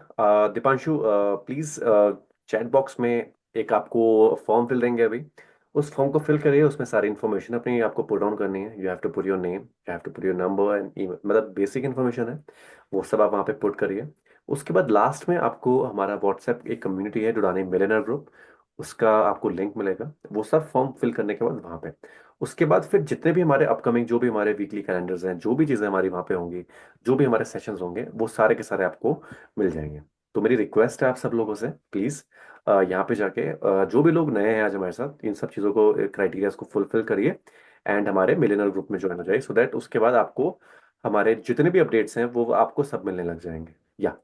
दीपांशु, प्लीज चैट बॉक्स में एक आपको फॉर्म फिल देंगे अभी। उस फॉर्म को फिल करिए, उसमें सारी इन्फॉर्मेशन अपनी आपको पुट डाउन करनी है। You have to put your name, you have to put your number and email, मतलब बेसिक इन्फॉर्मेशन है, वो सब आप वहाँ पे पुट करिए। उसके बाद लास्ट में आपको हमारा व्हाट्सएप एक कम्युनिटी है डुडानी मिलियनर ग्रुप, उसका आपको लिंक मिलेगा। वो सब फॉर्म फिल करने के बाद वहाँ पे, उसके बाद फिर जितने भी हमारे अपकमिंग जो भी हमारे वीकली कैलेंडर्स हैं, जो भी चीज़ें हमारी वहाँ पे होंगी, जो भी हमारे सेशंस होंगे, वो सारे के सारे आपको मिल जाएंगे। तो मेरी रिक्वेस्ट है आप सब लोगों से, प्लीज यहाँ पे जाके जो भी लोग नए हैं आज हमारे साथ, इन सब चीज़ों को, क्राइटेरिया को फुलफिल करिए एंड हमारे मिलियनर ग्रुप में ज्वाइन हो जाइए, सो दैट उसके बाद आपको हमारे जितने भी अपडेट्स हैं वो आपको सब मिलने लग जाएंगे। या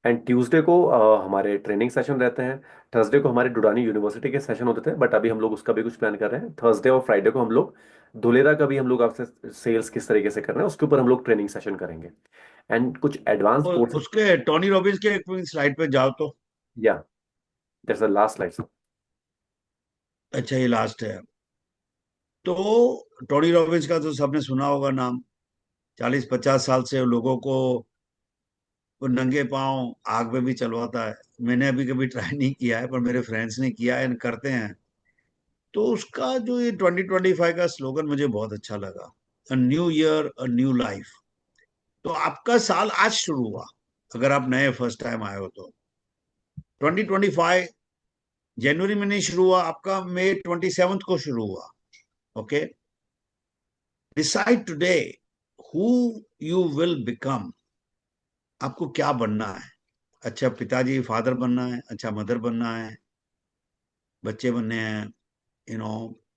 एंड ट्यूसडे को हमारे ट्रेनिंग सेशन रहते हैं। थर्सडे को हमारे डुडानी यूनिवर्सिटी के सेशन होते थे, बट अभी हम लोग उसका भी कुछ प्लान कर रहे हैं। थर्सडे और फ्राइडे को हम लोग धुलेरा का भी हम लोग आपसे सेल्स किस तरीके से कर रहे हैं उसके ऊपर हम लोग ट्रेनिंग सेशन करेंगे। एंड कुछ एडवांस कोर्सेज। उसके टोनी रॉबिन्स के एक स्लाइड पे जाओ तो। या दैट्स द लास्ट स्लाइड। अच्छा, ये लास्ट है। तो टोनी रॉबिन्स का तो सबने सुना होगा नाम। 40-50 साल से लोगों को वो नंगे पांव आग में भी चलवाता है। मैंने अभी कभी ट्राई नहीं किया है, पर मेरे फ्रेंड्स ने किया है, करते हैं। तो उसका जो ये 2025 का स्लोगन मुझे बहुत अच्छा लगा, a new year a new life. तो आपका साल आज शुरू हुआ, अगर आप नए फर्स्ट टाइम आए हो तो। 2025 जनवरी में नहीं शुरू हुआ आपका, मई 27 को शुरू हुआ। Okay, decide today who you will become. आपको क्या बनना है? अच्छा पिताजी, फादर बनना है, अच्छा मदर बनना है, बच्चे बनने हैं, यू नो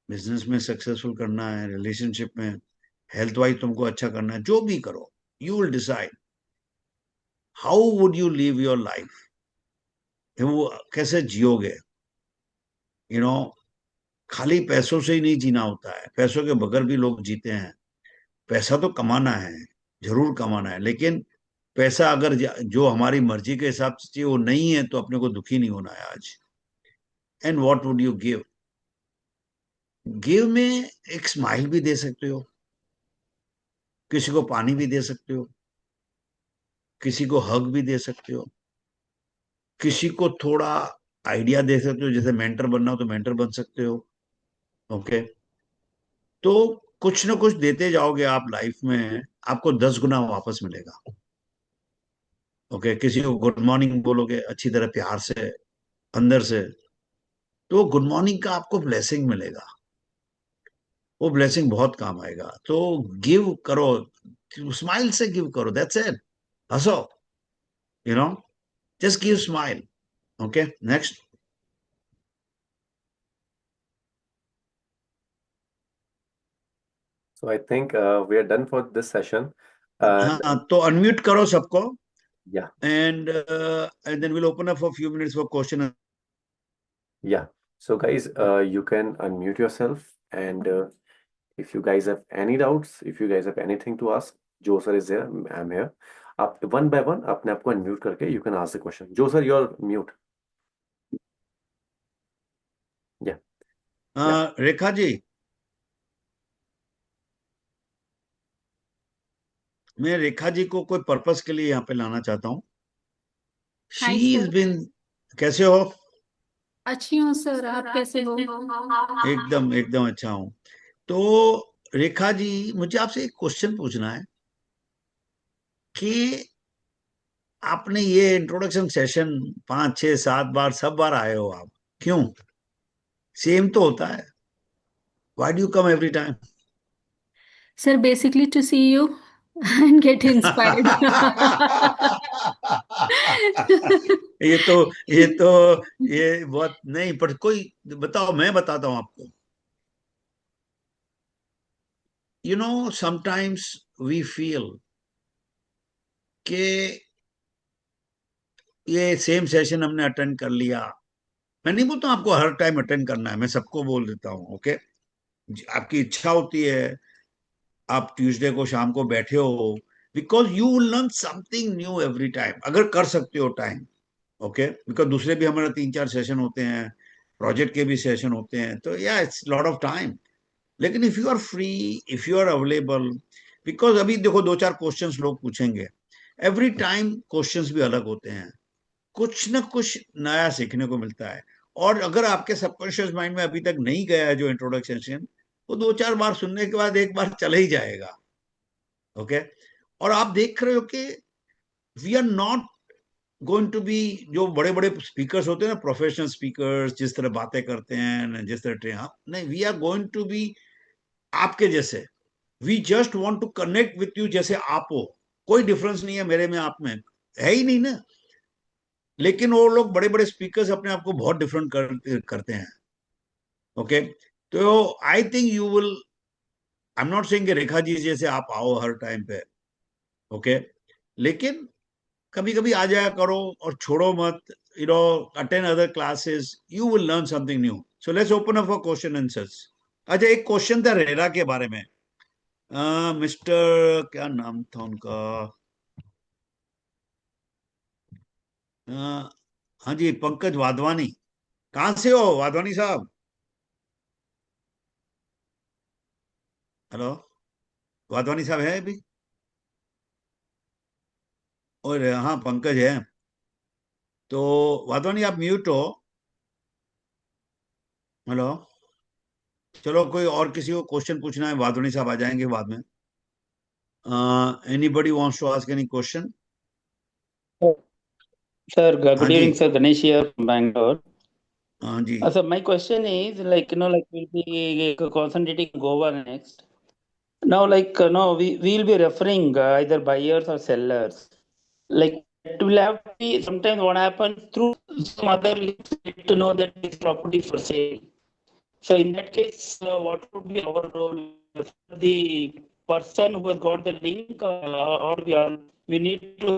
बिजनेस में सक्सेसफुल करना है, रिलेशनशिप में, हेल्थ वाइज तुमको अच्छा करना है, जो भी करो, you will decide how would you live your life. वो कैसे जियोगे, यू नो खाली पैसों से ही नहीं जीना होता है, पैसों के बगैर भी लोग जीते हैं। पैसा तो कमाना है, जरूर कमाना है, लेकिन पैसा अगर जो हमारी मर्जी के हिसाब से चाहिए वो नहीं है, तो अपने को दुखी नहीं होना है आज। And what would you give? Give में एक स्माइल भी दे सकते हो, किसी को पानी भी दे सकते हो, किसी को हग भी दे सकते हो, किसी को थोड़ा आइडिया दे सकते हो। जैसे मेंटर बनना हो तो मेंटर बन सकते हो। ओके, तो कुछ ना कुछ देते जाओगे आप लाइफ में, आपको 10 गुना वापस मिलेगा। ओके, किसी को गुड मॉर्निंग बोलोगे अच्छी तरह प्यार से, अंदर से, तो गुड मॉर्निंग का आपको ब्लेसिंग मिलेगा। वो ब्लेसिंग बहुत काम आएगा। तो गिव करो, स्माइल से गिव करो, दैट्स इट। हंसो, you know just give smile. Okay, next. So I think we are done for this session. हाँ, तो अनम्यूट करो सबको, या and then will open up for few minutes for question. या so guys, you can unmute yourself and if you guys have any doubts, if you guys have anything to ask, Joe sir is there, I'm here. आप one by one अपने आप को unmute करके you can ask the question. जो sir, your mute. या या रेखा जी, मैं रेखा जी को कोई पर्पस के लिए यहाँ पे लाना चाहता हूँ। शी हाय इज सर। बिन, कैसे हो? अच्छी हूँ सर, आप कैसे हो? एकदम एकदम अच्छा हूँ। तो रेखा जी, मुझे आपसे एक क्वेश्चन पूछना है कि आपने ये इंट्रोडक्शन सेशन 5 6 7 बार सब बार आए हो आप, क्यों? सेम तो होता है, why do you come every time? Sir basically to see you and get inspired. ये तो ये बहुत नहीं, पर कोई बताओ, मैं बताता हूं आपको। समटाइम्स वी फील कि ये सेम सेशन हमने अटेंड कर लिया। मैं नहीं बोलता हूं आपको हर टाइम अटेंड करना है, मैं सबको बोल देता हूँ, ओके? आपकी इच्छा होती है, आप ट्यूसडे को शाम को बैठे हो, because you will learn something new every time, अगर कर सकते हो टाइम, ओके? बिकॉज दूसरे भी हमारे 3 4 सेशन होते हैं, प्रोजेक्ट के भी सेशन होते हैं, तो या इट्स लॉट ऑफ टाइम। लेकिन if you are free, if you are available, because अभी देखो 2 4 क्वेश्चंस लोग पूछेंगे, एवरी टाइम क्वेश्चंस भी अलग होते हैं, कुछ ना कुछ नया सीखने को मिलता है। और अगर आपके सबकॉन्शियस माइंड में अभी तक नहीं गया है जो इंट्रोडक्शन, वो 2 4 बार सुनने के बाद एक बार चला ही जाएगा, ओके? और आप देख रहे हो कि we are not going to be, जो बड़े बड़े स्पीकर्स होते हैं ना, प्रोफेशनल स्पीकर्स, जिस तरह बातें करते हैं, जिस तरह ट्रेन, नहीं, we are going to be आपके जैसे। We just want to connect with you जैसे आप हो। कोई डिफरेंस नहीं है मेरे में आप में, है ही नहीं ना। लेकिन वो लोग बड़े बड़े स्पीकर्स अपने आप को बहुत डिफरेंट करते हैं, ओके? तो आई think you will, I am not saying कि रेखा जी जैसे आप आओ हर टाइम पे, ओके? लेकिन कभी कभी आ जाया करो और छोड़ो मत, attend other classes, you will learn something new. So let's open up for question answers. अच्छा, एक क्वेश्चन था रेरा के बारे में। मिस्टर क्या नाम था उनका? अ, हाँ जी, पंकज वाधवानी। कहाँ से हो वाधवानी साहब? हेलो, वाधवानी साहब है अभी? और हाँ, पंकज है। तो वाधवानी आप म्यूट हो। हेलो, चलो कोई और किसी को क्वेश्चन पूछना है, वाधवानी साहब आ जाएंगे बाद में। Anybody wants to ask any question? Sir, हाँ good जी, evening, sir. Ganesh here from Bangalore. हाँ जी। So my question is like we'll be concentrating Goa next. Now no, we will be referring either buyers or sellers. Like it will have to be sometimes what happens through some other links we get to know that this property is for sale. So in that case, what would be our role? The person who has got the link, or we need to.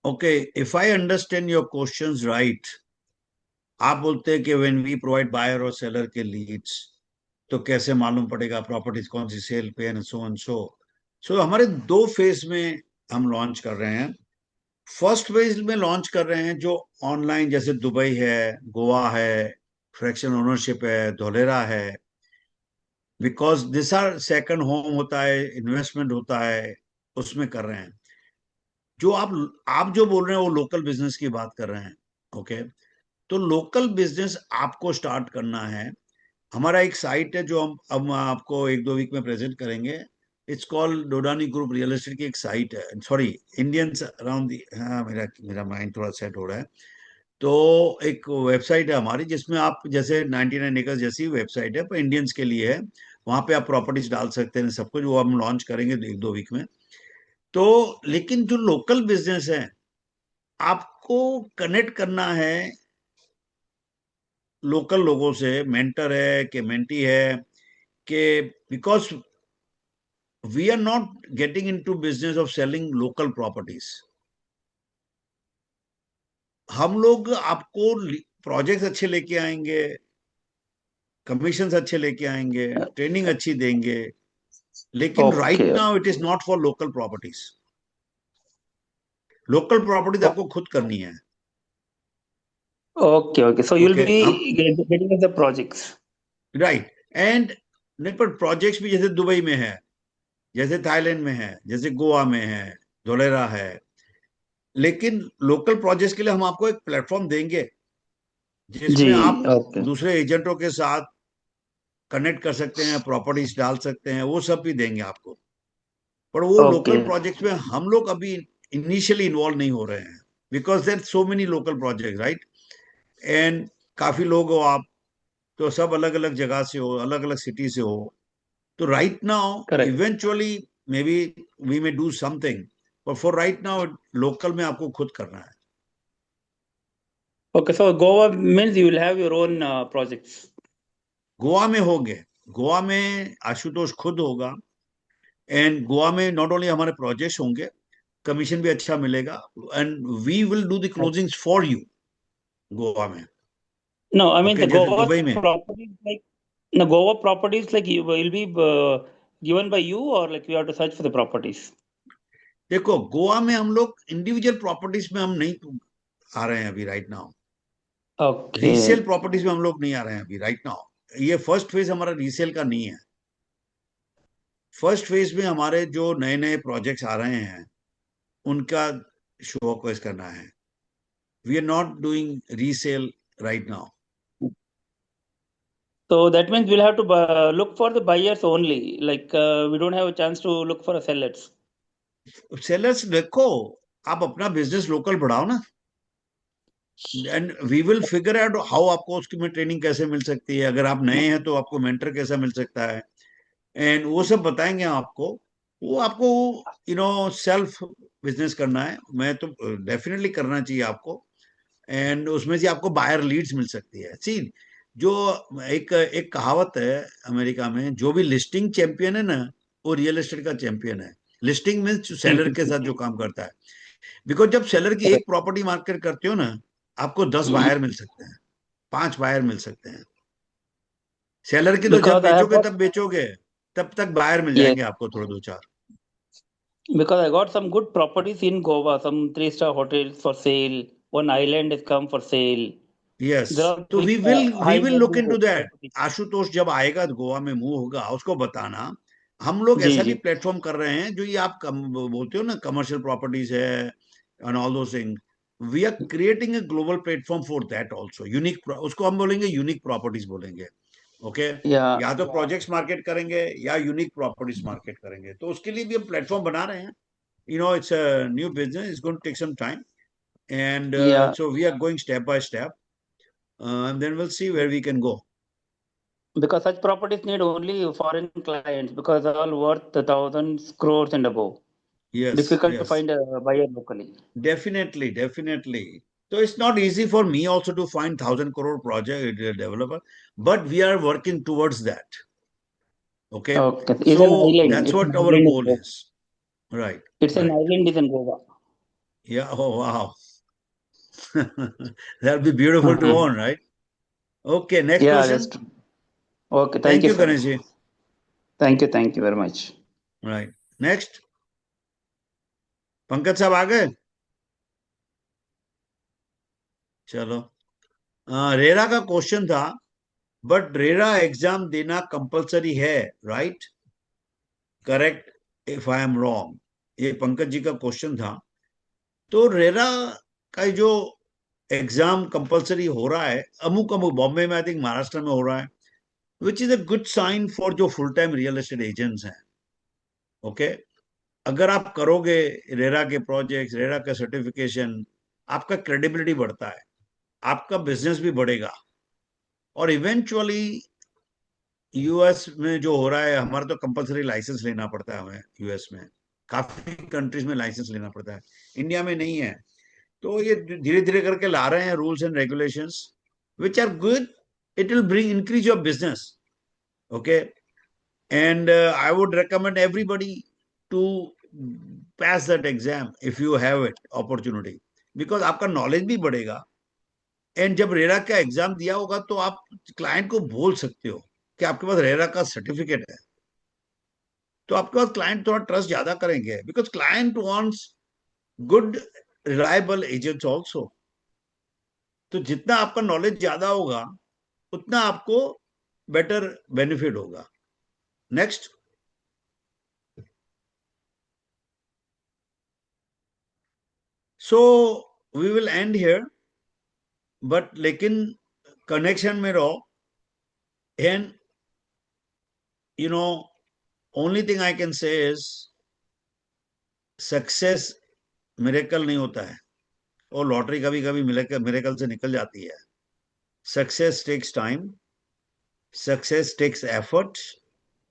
Okay, if I understand your questions right, आप बोलते हैं कि when we provide buyer और seller के Leeds, तो कैसे मालूम पड़ेगा प्रॉपर्टीज कौन सी सेल पे है, सो एंड सो। सो हमारे 2 फेज में हम लॉन्च कर रहे हैं। फर्स्ट फेज में लॉन्च कर रहे हैं जो ऑनलाइन, जैसे दुबई है, गोवा है, फ्रैक्शन ओनरशिप है, धोलेरा है, because this are second home होता है, इन्वेस्टमेंट होता है, उसमें कर रहे हैं। जो आप जो बोल रहे हैं वो लोकल बिजनेस की बात कर रहे हैं, ओके? तो लोकल बिजनेस आपको स्टार्ट करना है। हमारा एक साइट है जो हम अब आपको 1 2 वीक में प्रेजेंट करेंगे। It's called Dodani group real estate की एक साइट है, सॉरी, इंडियंस अराउंड दी, हाँ, मेरा मेरा माइंड थोड़ा सेट हो रहा है। तो एक वेबसाइट है हमारी जिसमें आप, जैसे 99 एकर्स जैसी वेबसाइट है पर इंडियंस के लिए है, वहां पे आप प्रॉपर्टीज डाल सकते हैं, सब कुछ वो हम लॉन्च करेंगे 1 2 वीक में। तो लेकिन जो लोकल बिजनेस है, आपको कनेक्ट करना है लोकल लोगों से, मेंटर है कि मेंटी है कि, because we are not getting into business of selling local properties. हम लोग आपको प्रोजेक्ट्स अच्छे लेके आएंगे, कमीशंस अच्छे लेके आएंगे, ट्रेनिंग अच्छी देंगे, लेकिन right Okay. Now it is not for local properties. Local properties आपको खुद करनी है, Okay. So you'll okay? हम be getting us the projects. Right, and नहीं, पर प्रोजेक्ट्स भी जैसे दुबई में है, जैसे थाईलैंड में है, जैसे गोवा में है, धोलेरा है। लेकिन लोकल प्रोजेक्ट्स के लिए हम आपको एक प्लेटफॉर्म देंगे जिसमें जी, आप ओके। दूसरे एजेंटों के साथ कनेक्ट कर सकते हैं, प्रॉपर्टीज डाल सकते हैं, वो सब भी देंगे आपको, पर वो लोकल Okay. प्रोजेक्ट्स में हम लोग अभी इनिशियली इन्वॉल्व नहीं हो रहे हैं, because there so many local project, right? And काफी लोग हो आप, तो सब अलग अलग जगह से हो, अलग अलग सिटी से हो, तो right now Correct. Eventually maybe we may do something, पर फॉर राइट नाउ लोकल में आपको खुद करना है। Okay, so Goa means you will have your own projects. Goa में होंगे, गोवा में आशुतोष खुद होगा, एंड गोवा में नॉट ओनली हमारे प्रोजेक्ट्स होंगे, कमीशन भी अच्छा मिलेगा, and we will do the closings for you Goa में। No, I mean okay, the जैसे Goa दुबई में। properties like the Goa properties like you will be given by you or like we have to search for the properties. देखो, गोवा में हम लोग individual properties में हम नहीं आ रहे हैं अभी right now, resale Okay. Properties में हम लोग नहीं आ रहे हैं अभी राइट नाउ। ये फर्स्ट फेज हमारा रीसेल का नहीं है। फर्स्ट फेज में हमारे जो नए नए प्रोजेक्ट्स आ रहे हैं उनका शोकेस करना है। We are not doing resale right now. So that means we'll have to look for the buyers only. Like we don't have a chance to look for a sellers. Sellers देखो, आप अपना business local बढ़ाओ ना, and we will figure out how आपको उसकी में training कैसे मिल सकती है, अगर आप नए हैं तो आपको मेंटर कैसा मिल सकता है, एंड वो सब बताएंगे आपको। वो आपको सेल्फ बिजनेस करना है, मैं तो डेफिनेटली करना चाहिए आपको, एंड उसमें से आपको बायर लीड्स मिल सकती है। सी, जो एक एक कहावत है अमेरिका में, जो भी लिस्टिंग चैंपियन है ना, वो रियल एस्टेट का चैंपियन है। लिस्टिंग में सेलर के साथ जो काम करता है, बिकॉज जब सेलर की एक Correct. प्रॉपर्टी मार्केट करते हो ना, आपको 10 बायर मिल सकते हैं, 5 बायर मिल सकते हैं। सेलर की तो जब Because I have बेचोगे got तब बेचोगे, तब तक बायर मिल yes, जाएंगे आपको थोड़े दो चार। because I got some good properties in Goa, some three-star hotels for sale. One island has come for sale. Yes, There are तो three we high will look into value that. properties. Ashutosh जब आएगा तो गोवा में move होगा, उसको बताना। हम लोग जी ऐसा भी जी प्लेटफॉर्म कर रहे हैं, जो ये आप बोलते हो ना कमर्शियल प्रॉपर्टीज है and all those thing, we are creating a global platform for that also. Unique, उसको हम बोलेंगे यूनिक प्रॉपर्टीज बोलेंगे। ओके, या या तो प्रोजेक्ट्स मार्केट करेंगे या यूनिक प्रॉपर्टीज मार्केट करेंगे, तो उसके लिए भी हम प्लेटफॉर्म बना रहे हैं। It's a new business, it's going to take some time, and या so we are going step by step, and then we'll see where we can go. because such properties need only foreign clients because they're all worth thousands crores and above. Yes, Difficult to yes, find a buyer locally. definitely, definitely. So it's not easy for me also to find 1,000 crore project developer, but we are working towards that. Okay, Okay, it's an so island. that's It's an what our island in goal Goa. is. Right, It's an right. island is in Goa. Yeah. Oh wow, that'll be beautiful to Mhm. own, right? Okay, next Yeah, that's question. true. Okay, thank Thank you, you, sir. Ganesh ji. Thank you very much. Right. Next, Pankaj साहब आ गए? चलो, RERA का question था, but RERA exam देना compulsory है, right? Correct if I am wrong, ये पंकज जी का question था। तो रेरा का जो एग्जाम कंपलसरी हो रहा है, अमुक अमुक बॉम्बे में, आई थिंक महाराष्ट्र में हो रहा है, which is a good sign for जो full time real estate agents हैं। ओके, अगर आप करोगे रेरा के प्रोजेक्ट्स, रेरा का सर्टिफिकेशन, आपका क्रेडिबिलिटी बढ़ता है, आपका बिजनेस भी बढ़ेगा, और इवेंचुअली यूएस में जो हो रहा है, हमारा तो कंपलसरी लाइसेंस लेना पड़ता है हमें यूएस में, काफी कंट्रीज में लाइसेंस लेना पड़ता है, इंडिया में नहीं है। तो ये धीरे धीरे करके ला रहे हैं rules and regulations which are good, it will bring increase your business. Okay, and I would recommend everybody to pass that exam if you have it opportunity, because आपका नॉलेज भी बढ़ेगा, एंड जब रेरा का exam दिया होगा तो आप client को बोल सकते हो कि आपके पास रेरा का सर्टिफिकेट है, तो आपके पास क्लाइंट थोड़ा ट्रस्ट ज्यादा करेंगे, because client wants good reliable agents also. तो जितना आपका नॉलेज ज्यादा होगा, उतना आपको बेटर बेनिफिट होगा। Next, so we will end here, but लेकिन कनेक्शन में रहो, and you know only thing I can say is success miracle नहीं होता है, और लॉटरी कभी कभी मिरेकल से निकल जाती है। Success takes time, success takes effort,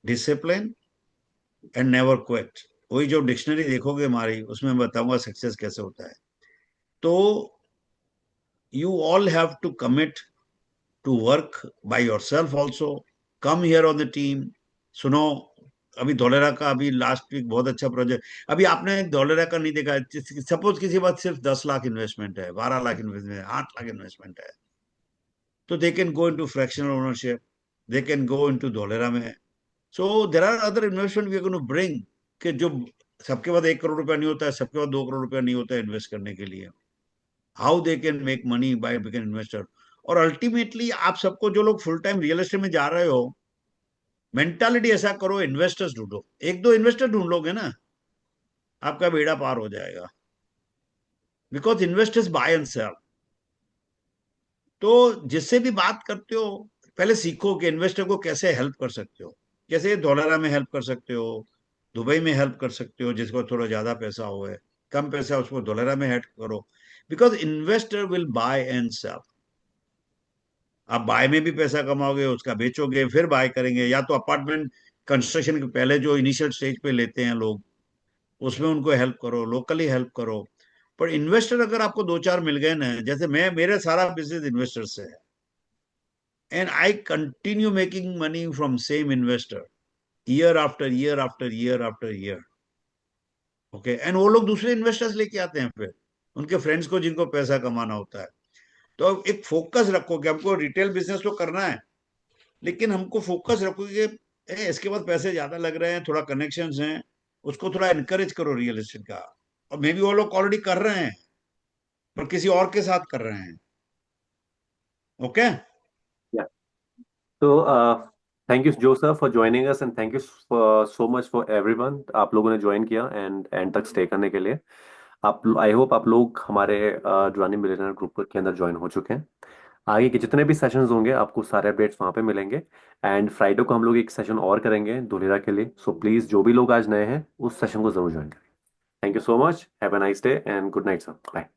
discipline and never quit. वही जो डिक्शनरी देखोगे हमारी, उसमें मैं बताऊंगा सक्सेस कैसे होता है। तो you all have to commit to work by yourself also, come here on the team. सुनो, अभी धोलेरा का अभी लास्ट वीक बहुत अच्छा प्रोजेक्ट, अभी आपने धोलेरा का नहीं देखा, सपोज किसी बात सिर्फ 10 लाख इन्वेस्टमेंट है, 12 लाख इन्वेस्टमेंट है, 8 लाख इन्वेस्टमेंट है, तो they can go into fractional ownership, they can go into Dholera में। So there are other investment we are going to bring, कि जो सबके पास 1 करोड़ रुपया नहीं होता है, सबके पास 2 करोड़ रुपया नहीं होता है इन्वेस्ट करने के लिए। How they can make money by become investor. और अल्टीमेटली आप सबको, जो लोग फुल टाइम रियल एस्टेट में जा रहे हो, मेंटालिटी ऐसा करो, इन्वेस्टर्स ढूंढो, एक दो इन्वेस्टर ढूंढ लोगे ना, आपका बेड़ा पार हो जाएगा। Because investors buy and sell. तो जिससे भी बात करते हो, पहले सीखो कि इन्वेस्टर को कैसे हेल्प कर सकते हो। जैसे डॉलर में हेल्प कर सकते हो, दुबई में हेल्प कर सकते हो, जिसको थोड़ा ज्यादा पैसा हो है, कम पैसा उसको डॉलर में हेल्प करो। Because investor will buy and sell. आप बाय में भी पैसा कमाओगे, उसका बेचोगे, फिर बाय करेंगे, या तो अपार्टमेंट कंस्ट्रक्शन के पहले जो इनिशियल स्टेज पे लेते हैं लोग, उसमें उनको हेल्प करो, लोकली हेल्प करो। पर इन्वेस्टर अगर आपको दो चार मिल गए ना, जैसे मैं, मेरे सारा बिजनेस इन्वेस्टर से है, and I continue making money from same investor, year after year after year after year. Okay, and वो लोग दूसरे इन्वेस्टर्स लेके आते हैं फिर, उनके फ्रेंड्स को, जिनको पैसा कमाना होता है। तो अब एक फोकस रखो कि हमको रिटेल बिजनेस तो करना है, लेकिन हमको फोकस रखो कि इसके बाद पैसे ज्यादा लग रहे हैं, थोड़ा कनेक्शंस हैं, उसको थोड़ा इनकरेज करो रियल एस्टेट का। और मे बी वो लोग ऑलरेडी कर रहे हैं, पर किसी और के साथ कर रहे हैं। ओके। Yeah. तो थैंक यू जो sir for joining us, and thank you so much for everyone, आप लोगों ने ज्वाइन किया एंड एंड तक स्टे करने के लिए। आप, आई होप आप लोग हमारे ज्वाइनिंग मिलियनर ग्रुप के अंदर ज्वाइन हो चुके हैं। आगे के जितने भी सेशंस होंगे आपको सारे अपडेट्स वहां पे मिलेंगे। एंड फ्राइडे को हम लोग एक सेशन और करेंगे धुलेरा के लिए, सो प्लीज जो भी लोग आज नए हैं उस सेशन को जरूर ज्वाइन करें। Thank you so much, have a nice day and good night sir, bye.